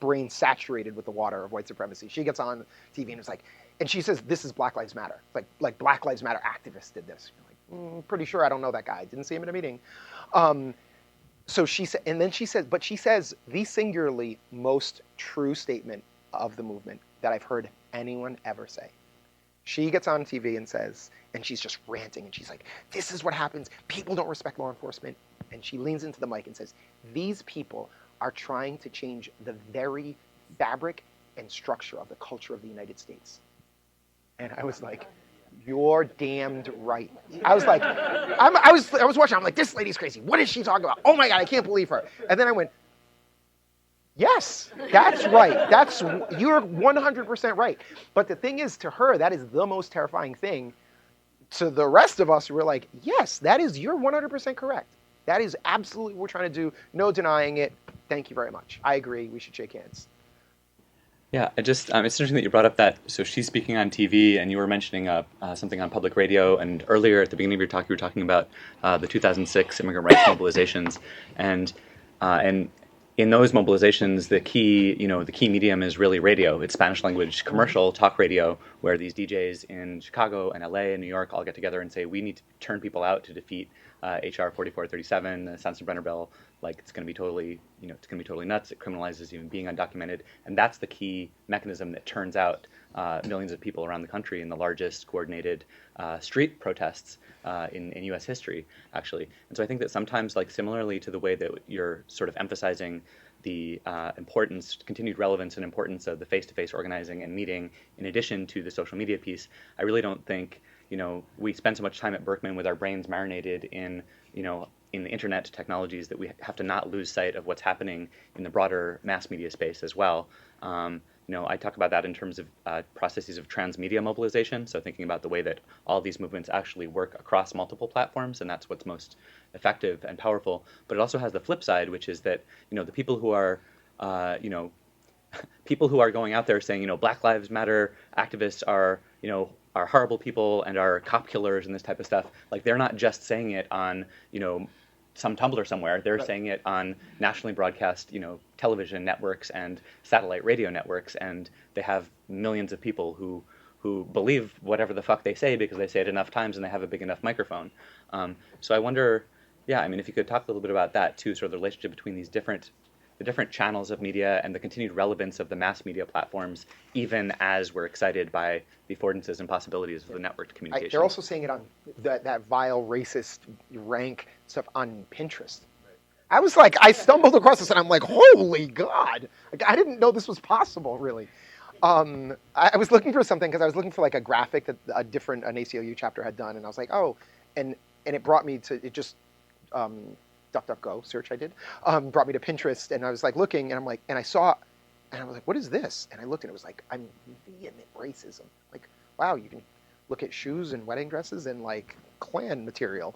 brain saturated with the water of white supremacy. She gets on TV and it's like. And she says, this is Black Lives Matter. Like Black Lives Matter activists did this. You're like, pretty sure I don't know that guy. Didn't see him at a meeting. So she said, and then she says the singularly most true statement of the movement that I've heard anyone ever say. She gets on TV and says, and she's just ranting, and she's like, this is what happens. People don't respect law enforcement. And she leans into the mic and says, these people are trying to change the very fabric and structure of the culture of the United States. And I was like, you're damned right. I was like, I was watching, I'm like, this lady's crazy. What is she talking about? Oh my God, I can't believe her. And then I went, yes, that's right. You're 100% right. But the thing is, to her, that is the most terrifying thing. To the rest of us, we're like, yes, you're 100% correct. That is absolutely what we're trying to do. No denying it. Thank you very much. I agree. We should shake hands. Yeah, it's interesting that you brought up that. So she's speaking on TV, and you were mentioning something on public radio. And earlier at the beginning of your talk, you were talking about the 2006 immigrant rights mobilizations, and in those mobilizations, the key medium is really radio. It's Spanish language commercial talk radio, where these DJs in Chicago and LA and New York all get together and say, we need to turn people out to defeat HR 4437, the Sensenbrenner bill. Like, it's going to be totally nuts. It criminalizes even being undocumented, and that's the key mechanism that turns out millions of people around the country in the largest coordinated street protests in U.S. history, actually. And so I think that sometimes, like, similarly to the way that you're sort of emphasizing the continued relevance and importance of the face-to-face organizing and meeting, in addition to the social media piece, I really don't think, we spend so much time at Berkman with our brains marinated in the internet technologies that we have to not lose sight of what's happening in the broader mass media space as well. I talk about that in terms of processes of transmedia mobilization, so thinking about the way that all these movements actually work across multiple platforms, and that's what's most effective and powerful. But it also has the flip side, which is that the people who are going out there saying Black Lives Matter activists are horrible people and are cop killers and this type of stuff. Like, they're not just saying it on some Tumblr somewhere. They're saying it on nationally broadcast, television networks and satellite radio networks, and they have millions of people who believe whatever the fuck they say because they say it enough times and they have a big enough microphone. So I wonder, if you could talk a little bit about that too, sort of the relationship between the different channels of media and the continued relevance of the mass media platforms, even as we're excited by the affordances and possibilities of the networked communication. They're also saying it on that vile, racist, rank stuff on Pinterest. I was like, I stumbled across this and I'm like, holy God. Like, I didn't know this was possible, really. I was looking for something because I was looking for like a graphic that an ACLU chapter had done, and I was like, oh, and it brought me to, it just, DuckDuckGo search I did, brought me to Pinterest, and I was like looking, and I'm like, and I saw, and I was like, what is this? And I looked, and it was like, I'm vehement racism. Like, wow, you can look at shoes and wedding dresses and like Klan material.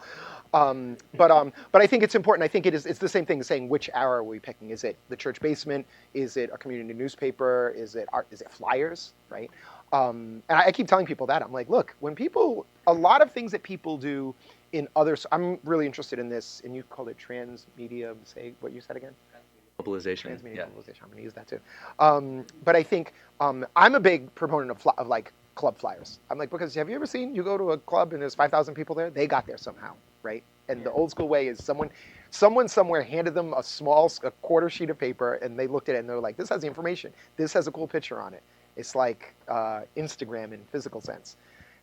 But I think it's important. I think it's the same thing as saying, which era are we picking? Is it the church basement? Is it a community newspaper? Is it art? Is it flyers? Right? And I keep telling people that. I'm like, look, a lot of things that people do in others, I'm really interested in this, and you called it transmedia, say what you said again? Mobilization. Transmedia mobilization, I'm going to use that too. But I think I'm a big proponent of like club flyers. I'm like, because have you ever seen, you go to a club and there's 5,000 people there? They got there somehow, right? And the old school way is someone somewhere handed them a quarter sheet of paper, and they looked at it and they're like, this has the information. This has a cool picture on it. It's like Instagram in physical sense.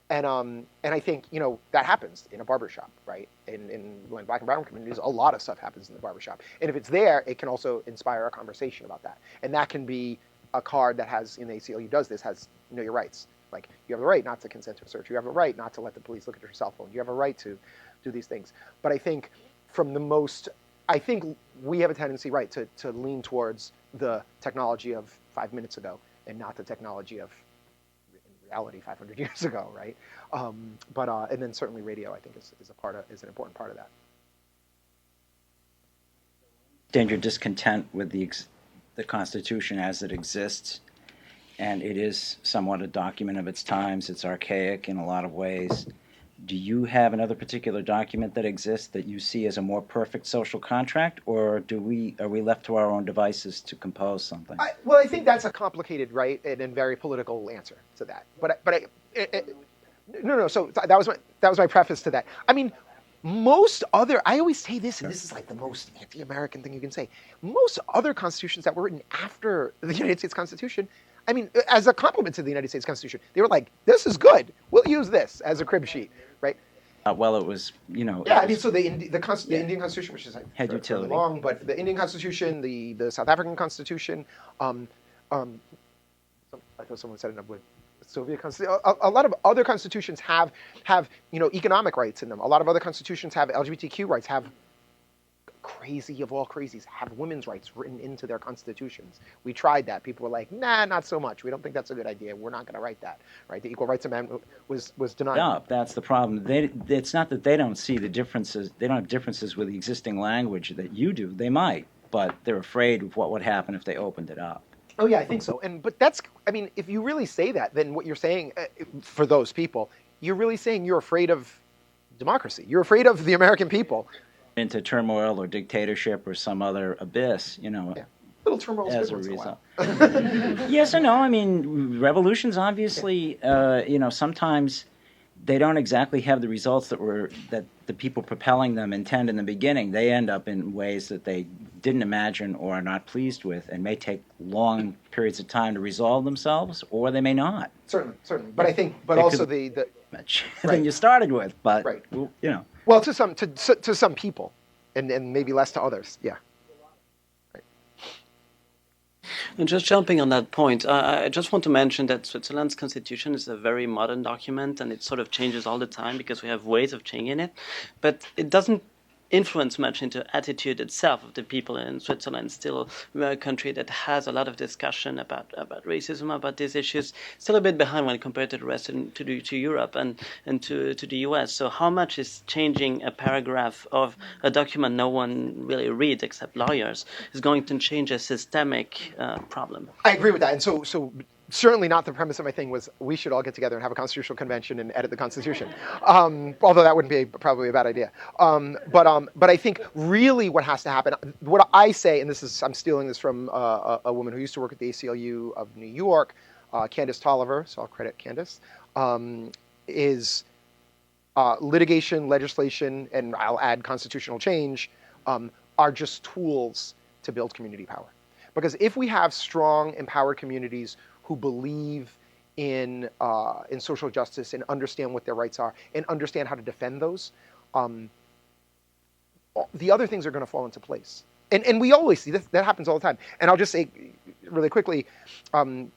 And I think, that happens in a barbershop, right? In Black and brown communities, a lot of stuff happens in the barbershop. And if it's there, it can also inspire a conversation about that. And that can be a card that has, in the ACLU does this, has know your rights. Like, you have the right not to consent to a search. You have a right not to let the police look at your cell phone. You have a right to do these things. But I think I think we have a tendency, right, to lean towards the technology of 5 minutes ago and not the technology of reality 500 years ago, right? And then certainly radio, I think, is an important part of that. Danger discontent with the Constitution as it exists, and it is somewhat a document of its times. It's archaic in a lot of ways. Do you have another particular document that exists that you see as a more perfect social contract, or are we left to our own devices to compose something? Well, I think that's a complicated, right, and very political answer to that. No. So that was my preface to that. I mean, most other, I always say this, and this is like the most anti-American thing you can say. Most other constitutions that were written after the United States Constitution, I mean, as a compliment to the United States Constitution, they were like, this is good. We'll use this as a crib sheet, right? Well, it was, you know. Yeah, I mean, so the Indian Constitution, which is like had utility. long, but the Indian Constitution, the South African Constitution, I thought someone said it with Soviet Constitution. A lot of other constitutions have economic rights in them. A lot of other constitutions have LGBTQ rights, have crazy of all crazies, have women's rights written into their constitutions. We tried that. People were like, nah, not so much. We don't think that's a good idea. We're not going to write that. Right? The Equal Rights Amendment was denied. No, that's the problem. It's not that they don't see the differences. They don't have differences with the existing language that you do. They might, but they're afraid of what would happen if they opened it up. Oh yeah, I think so. But that's, I mean, if you really say that, then what you're saying for those people, you're really saying you're afraid of democracy. You're afraid of the American people. Into turmoil or dictatorship or some other abyss, you know. Yeah. Little turmoil as a result. Yes or no? I mean, revolutions obviously, sometimes they don't exactly have the results that the people propelling them intend in the beginning. They end up in ways that they didn't imagine or are not pleased with, and may take long periods of time to resolve themselves, or they may not. Certainly. But I think, but also the much than you started with, but right. You know. Well, to some people, and maybe less to others. Yeah. Right. And just jumping on that point, I just want to mention that Switzerland's constitution is a very modern document, and it sort of changes all the time because we have ways of changing it, but it doesn't influence much into attitude itself of the people in Switzerland. Still a country that has a lot of discussion about racism, about these issues, still a bit behind when compared to the rest to Europe and to the US. So how much is changing a paragraph of a document no one really reads except lawyers is going to change a systemic problem? I agree with that. And so certainly not the premise of my thing was we should all get together and have a constitutional convention and edit the Constitution. Although that wouldn't be probably a bad idea. But I think really what has to happen, what I say, and I'm stealing this from a woman who used to work at the ACLU of New York, Candace Tolliver, so I'll credit Candace, is litigation, legislation, and I'll add constitutional change, are just tools to build community power. Because if we have strong, empowered communities who believe in social justice and understand what their rights are and understand how to defend those, the other things are going to fall into place. And we always see that happens all the time. And I'll just say really quickly,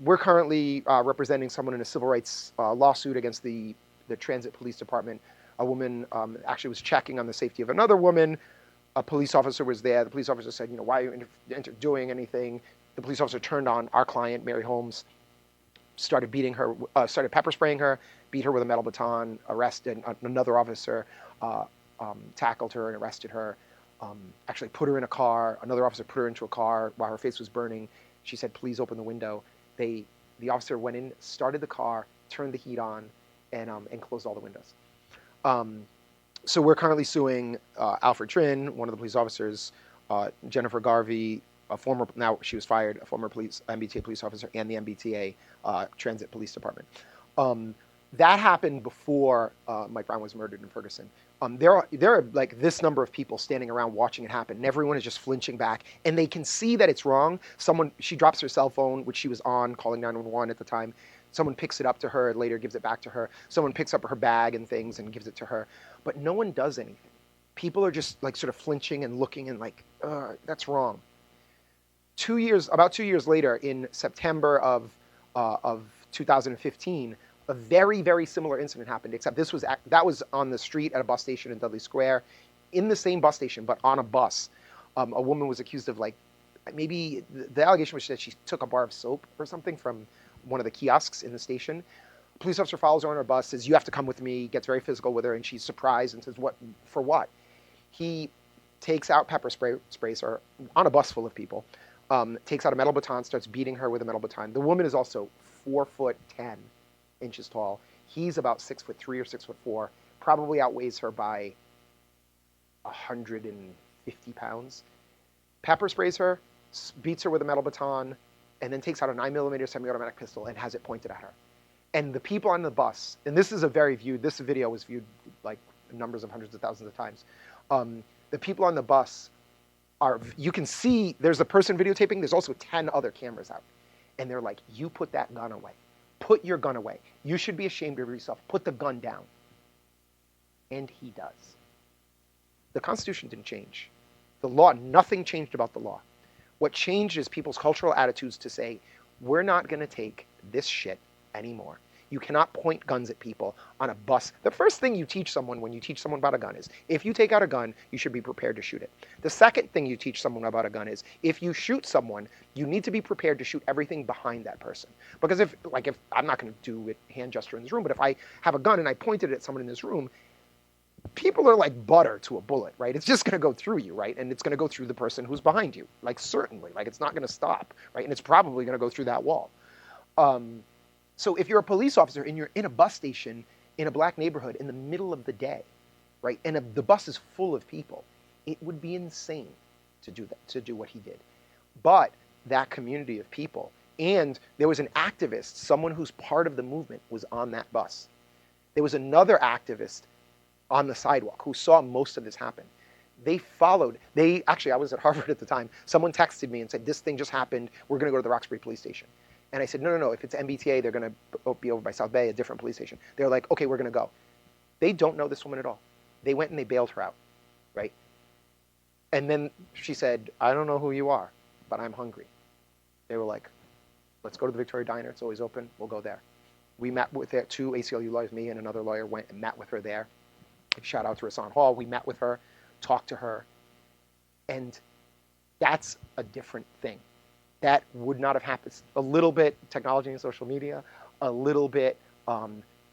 we're currently representing someone in a civil rights lawsuit against the Transit Police Department. A woman actually was checking on the safety of another woman. A police officer was there. The police officer said, why are you doing anything? The police officer turned on our client, Mary Holmes, started beating her, started pepper spraying her, beat her with a metal baton, arrested another officer, tackled her and arrested her, actually put her in a car. Another officer put her into a car while her face was burning. She said, please open the window. The officer went in, started the car, turned the heat on, and closed all the windows. So we're currently suing Alfred Trin, one of the police officers, Jennifer Garvey, now she was fired, a former MBTA police officer, and the MBTA Transit Police Department. That happened before Mike Brown was murdered in Ferguson. There are like this number of people standing around watching it happen, and everyone is just flinching back, and they can see that it's wrong. She drops her cell phone, which she was on, calling 911 at the time. Someone picks it up to her, later gives it back to her. Someone picks up her bag and things and gives it to her. But no one does anything. People are just like sort of flinching and looking and like, that's wrong. About 2 years later, in September of 2015, a very, very similar incident happened, except that was on the street at a bus station in Dudley Square, in the same bus station, but on a bus. A woman was accused of maybe the allegation was that she took a bar of soap or something from one of the kiosks in the station. A police officer follows her on her bus, says, you have to come with me, gets very physical with her, and she's surprised and says, what, for what? He takes out pepper sprays her on a bus full of people, takes out a metal baton, starts beating her with a metal baton. The woman is also 4'10" tall. He's about 6'3" or 6'4", probably outweighs her by 150 pounds. Pepper sprays her, beats her with a metal baton, and then takes out a 9mm semi-automatic pistol and has it pointed at her. And the people on the bus, and this video was viewed like numbers of hundreds of thousands of times. The people on the bus you can see there's a person videotaping, there's also 10 other cameras out. And they're like, you put that gun away. Put your gun away. You should be ashamed of yourself. Put the gun down. And he does. The Constitution didn't change. The law, nothing changed about the law. What changed is people's cultural attitudes to say, we're not going to take this shit anymore. You cannot point guns at people on a bus. The first thing you teach someone when you teach someone about a gun is, if you take out a gun, you should be prepared to shoot it. The second thing you teach someone about a gun is, if you shoot someone, you need to be prepared to shoot everything behind that person. Because if I'm not going to do it hand gesture in this room, but if I have a gun and I point it at someone in this room, people are like butter to a bullet, right? It's just going to go through you, right? And it's going to go through the person who's behind you, like certainly, like it's not going to stop, right? And it's probably going to go through that wall. So if you're a police officer and you're in a bus station in a black neighborhood in the middle of the day, right, and the bus is full of people, it would be insane to do that, to do what he did. But that community of people, and there was an activist, someone who's part of the movement, was on that bus. There was another activist on the sidewalk who saw most of this happen. They followed. Actually, I was at Harvard at the time. Someone texted me and said, this thing just happened. We're going to go to the Roxbury police station. And I said, no. If it's MBTA, they're going to be over by South Bay, a different police station. They're like, okay, we're going to go. They don't know this woman at all. They went and they bailed her out, right? And then she said, I don't know who you are, but I'm hungry. They were like, let's go to the Victoria Diner. It's always open. We'll go there. We met with their 2 ACLU lawyers, me and another lawyer, went and met with her there. Shout out to Rasan Hall. We met with her, talked to her. And that's a different thing. That would not have happened. A little bit technology and social media, a little bit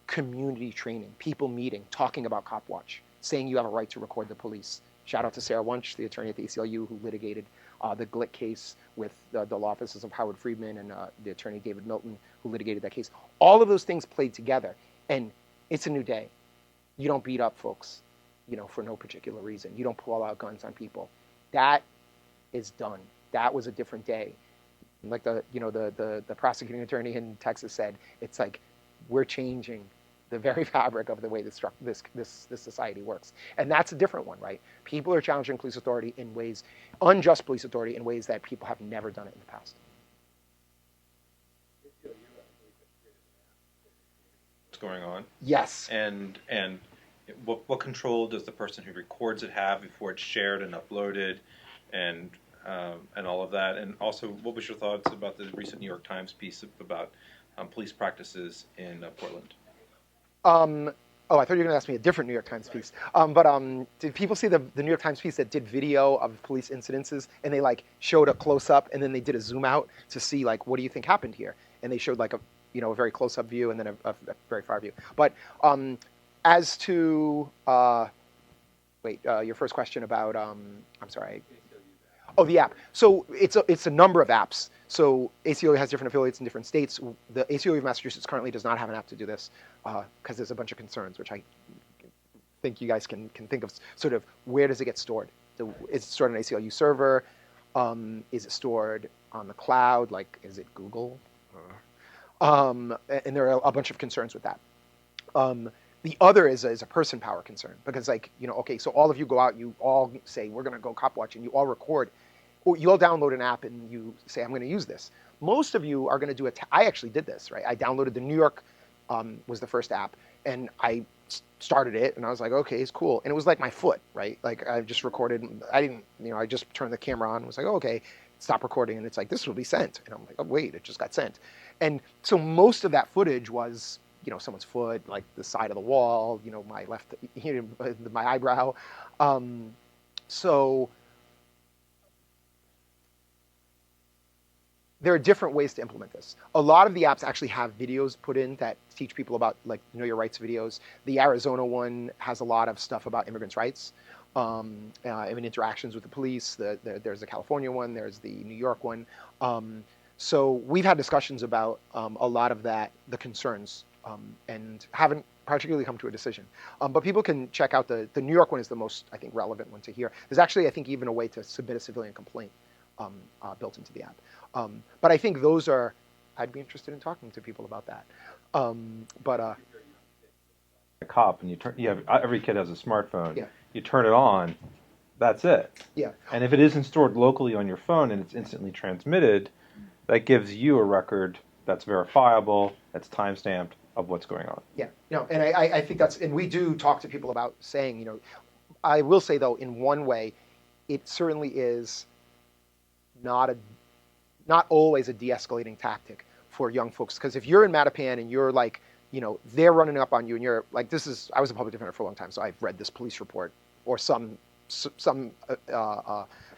community training, people meeting, talking about Cop Watch, saying you have a right to record the police. Shout out to Sarah Wunsch, the attorney at the ACLU who litigated the Glick case with the law offices of Howard Friedman and the attorney David Milton who litigated that case. All of those things played together, and it's a new day. You don't beat up folks, for no particular reason. You don't pull out guns on people. That is done. That was a different day. Like the prosecuting attorney in Texas said, it's like we're changing the very fabric of the way this society works, and that's a different one, right? People are challenging police authority in ways, unjust police authority in ways that people have never done it in the past. What's going on? Yes. And what control does the person who records it have before it's shared and uploaded, and all of that? And also, what was your thoughts about the recent New York Times piece about police practices in Portland? I thought you were going to ask me a different New York Times piece. Did people see the New York Times piece that did video of police incidences, and they showed a close up, and then they did a zoom out to see what do you think happened here? And they showed a very close up view and then a very far view. But as to your first question about I'm sorry. Oh, the app. So it's a number of apps. So ACLU has different affiliates in different states. The ACLU of Massachusetts currently does not have an app to do this because there's a bunch of concerns, which I think you guys can think of. Sort of where does it get stored? So is it stored on an ACLU server? Is it stored on the cloud? Is it Google? And there are a bunch of concerns with that. The other is a person power concern because okay, so all of you go out, you all say, we're going to go cop watch, and you all record, or you all download an app and you say, I'm going to use this. Most of you are going to do I actually did this, right? I downloaded the New York, was the first app, and I started it, and I was like, okay, it's cool. And it was like my foot, right? I just recorded, I didn't, I just turned the camera on and was like, oh, okay, stop recording. And it's like, this will be sent. And I'm like, oh, wait, it just got sent. And so most of that footage was, someone's foot, the side of the wall, my left, my eyebrow. So there are different ways to implement this. A lot of the apps actually have videos put in that teach people about know your rights videos. The Arizona one has a lot of stuff about immigrants' rights and interactions with the police. There's the California one. There's the New York one. So we've had discussions about a lot of that, the concerns, and haven't particularly come to a decision. But people can check out the New York one is the most, I think, relevant one to hear. There's actually, I think, even a way to submit a civilian complaint built into the app. But I think those are, I'd be interested in talking to people about that. a cop and you have every kid has a smartphone. Yeah. You turn it on, that's it. Yeah. And if it isn't stored locally on your phone and it's instantly transmitted, that gives you a record that's verifiable, that's time-stamped of what's going on. Yeah, and I think that's, and we do talk to people about saying, I will say though, in one way, it certainly is not always a de-escalating tactic for young folks. Because if you're in Mattapan and you're like, they're running up on you and you're like, I was a public defender for a long time, so I've read this police report or some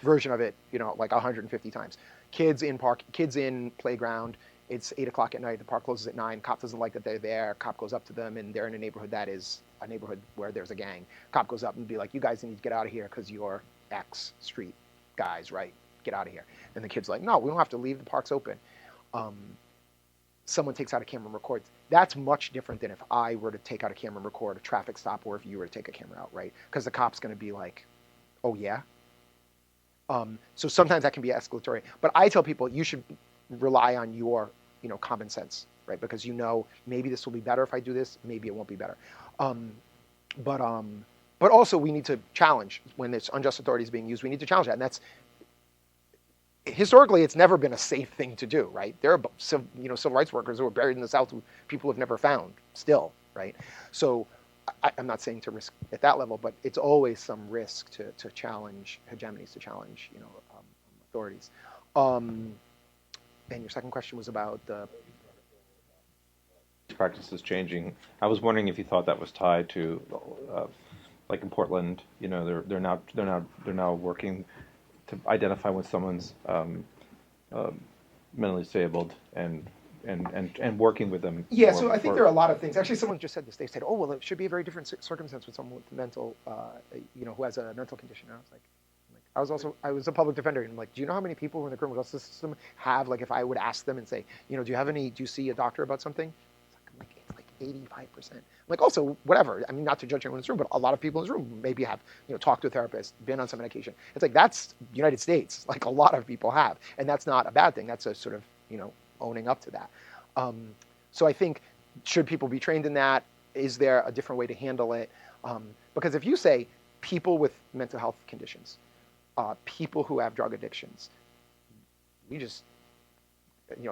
version of it, like 150 times. Kids in playground, it's 8 o'clock at night, the park closes at 9, cop doesn't like that they're there, cop goes up to them and they're in a neighborhood that is a neighborhood where there's a gang. Cop goes up and be like, you guys need to get out of here because you're X street guys, right? Get out of here. And the kid's like, no, we don't have to leave, the park's open. Someone takes out a camera and records. That's much different than if I were to take out a camera and record a traffic stop or if you were to take a camera out, right? Because the cop's going to be like, oh yeah? So sometimes that can be escalatory. But I tell people you should rely on your common sense, right? Because maybe this will be better if I do this, maybe it won't be better. But also we need to challenge when there's unjust authorities being used. We need to challenge that, and that's historically it's never been a safe thing to do, right? There are civil rights workers who are buried in the South who people have never found still, right? So I'm not saying to risk at that level, but it's always some risk to challenge hegemonies, to challenge authorities. And your second question was about the practices changing. I was wondering if you thought that was tied to, like in Portland, they're now working to identify when someone's mentally disabled and working with them. Yeah, so I think there are a lot of things. Actually, someone just said this. They said, "Oh, well, it should be a very different circumstance with someone with mental, who has a mental condition." And I was like. I was a public defender, and I'm like, do you know how many people in the criminal justice system have, like, if I would ask them and say, do you see a doctor about something? It's like 85%. I'm like, also, whatever. I mean, not to judge anyone in this room, but a lot of people in this room maybe have, talked to a therapist, been on some medication. It's like, that's United States. Like, a lot of people have. And that's not a bad thing. That's a sort of, owning up to that. So I think, should people be trained in that? Is there a different way to handle it? Because if you say people with mental health conditions, people who have drug addictions,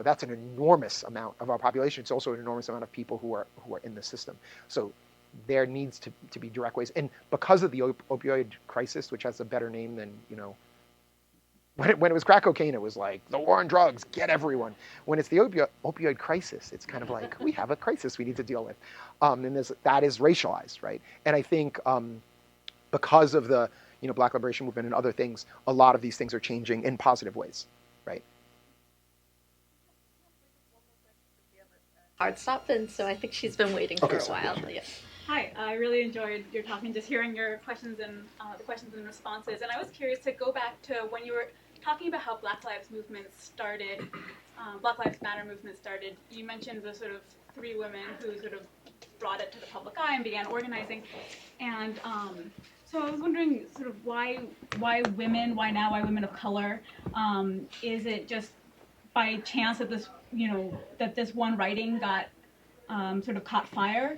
that's an enormous amount of our population. It's also an enormous amount of people who are in the system. So there needs to be direct ways. And because of the opioid crisis, which has a better name than, when it was crack cocaine, it was like, the war on drugs, get everyone. When it's the opioid crisis, it's kind of like, we have a crisis we need to deal with. And that is racialized, right? And I think because of the Black liberation movement and other things, a lot of these things are changing in positive ways, right? Hard stop, and so I think she's been waiting for a while. Sure. Yeah. Hi, I really enjoyed your talk and just hearing your questions and the questions and responses. And I was curious to go back to when you were talking about how Black Lives Matter movement started. You mentioned the sort of 3 women who sort of brought it to the public eye and began organizing. And so I was wondering sort of why women, why women of color? Is it just by chance that this one writing got sort of caught fire?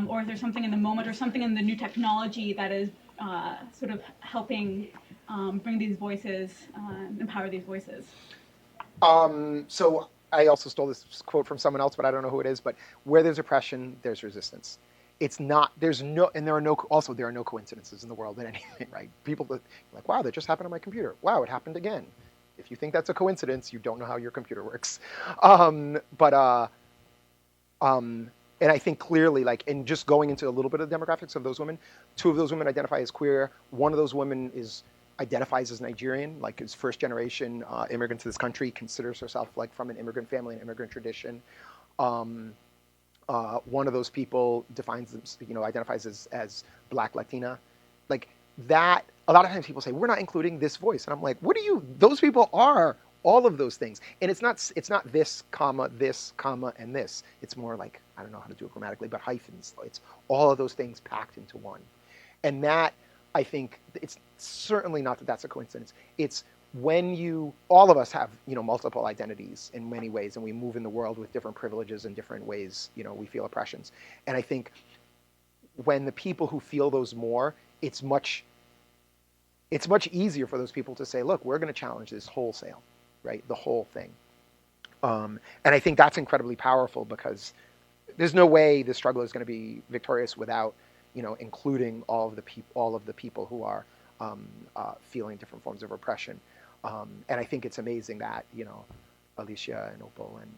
Or is there something in the moment or something in the new technology that is sort of helping bring these voices, empower these voices? So I also stole this quote from someone else, but I don't know who it is, but where there's oppression, there's resistance. There are no coincidences in the world in anything, right? People that like, wow, that just happened on my computer. Wow, it happened again. If you think that's a coincidence, you don't know how your computer works. And I think clearly, and just going into a little bit of the demographics of those women, 2 of those women identify as queer. One of those women identifies as Nigerian, like is first generation immigrant to this country, considers herself like from an immigrant family and immigrant tradition. One of those people identifies as Black Latina, like that. A lot of times people say, we're not including this voice. And I'm like, those people are all of those things. And it's not this, comma, and this. It's more like, I don't know how to do it grammatically, but hyphens. It's all of those things packed into one. And that, I think, it's certainly not that that's a coincidence. It's when all of us have, multiple identities in many ways, and we move in the world with different privileges and different ways, we feel oppressions. And I think when the people who feel those more, it's much easier for those people to say, look, we're going to challenge this wholesale, right? The whole thing. And I think that's incredibly powerful because there's no way the struggle is going to be victorious without, including all of the people who are feeling different forms of oppression. And I think it's amazing that, Alicia and Opal and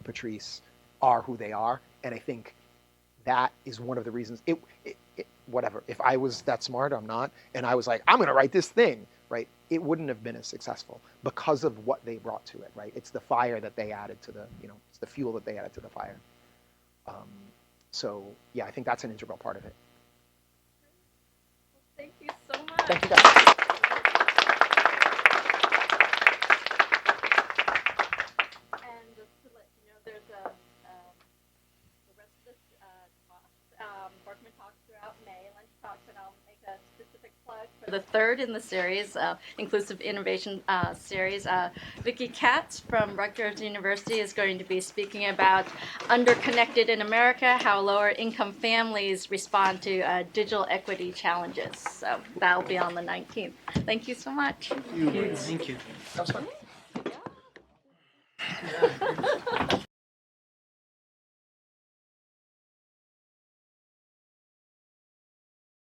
Patrice are who they are. And I think that is one of the reasons whatever, if I was that smart, I'm not, and I was like, I'm going to write this thing, right? It wouldn't have been as successful because of what they brought to it, right? It's the fire that they added to it's the fuel that they added to the fire. So yeah, I think that's an integral part of it. Thank you so much. Thank you guys. And just to let you know, there's the rest of this Berkman talks throughout May, lunch talks, and I'll make a specific plug for the third in the series, Inclusive Innovation series. Vicki Katz from Rutgers University is going to be speaking about Underconnected in America, how lower income families respond to digital equity challenges. So that'll be on the 19th. Thank you so much. Thank you. That was fun.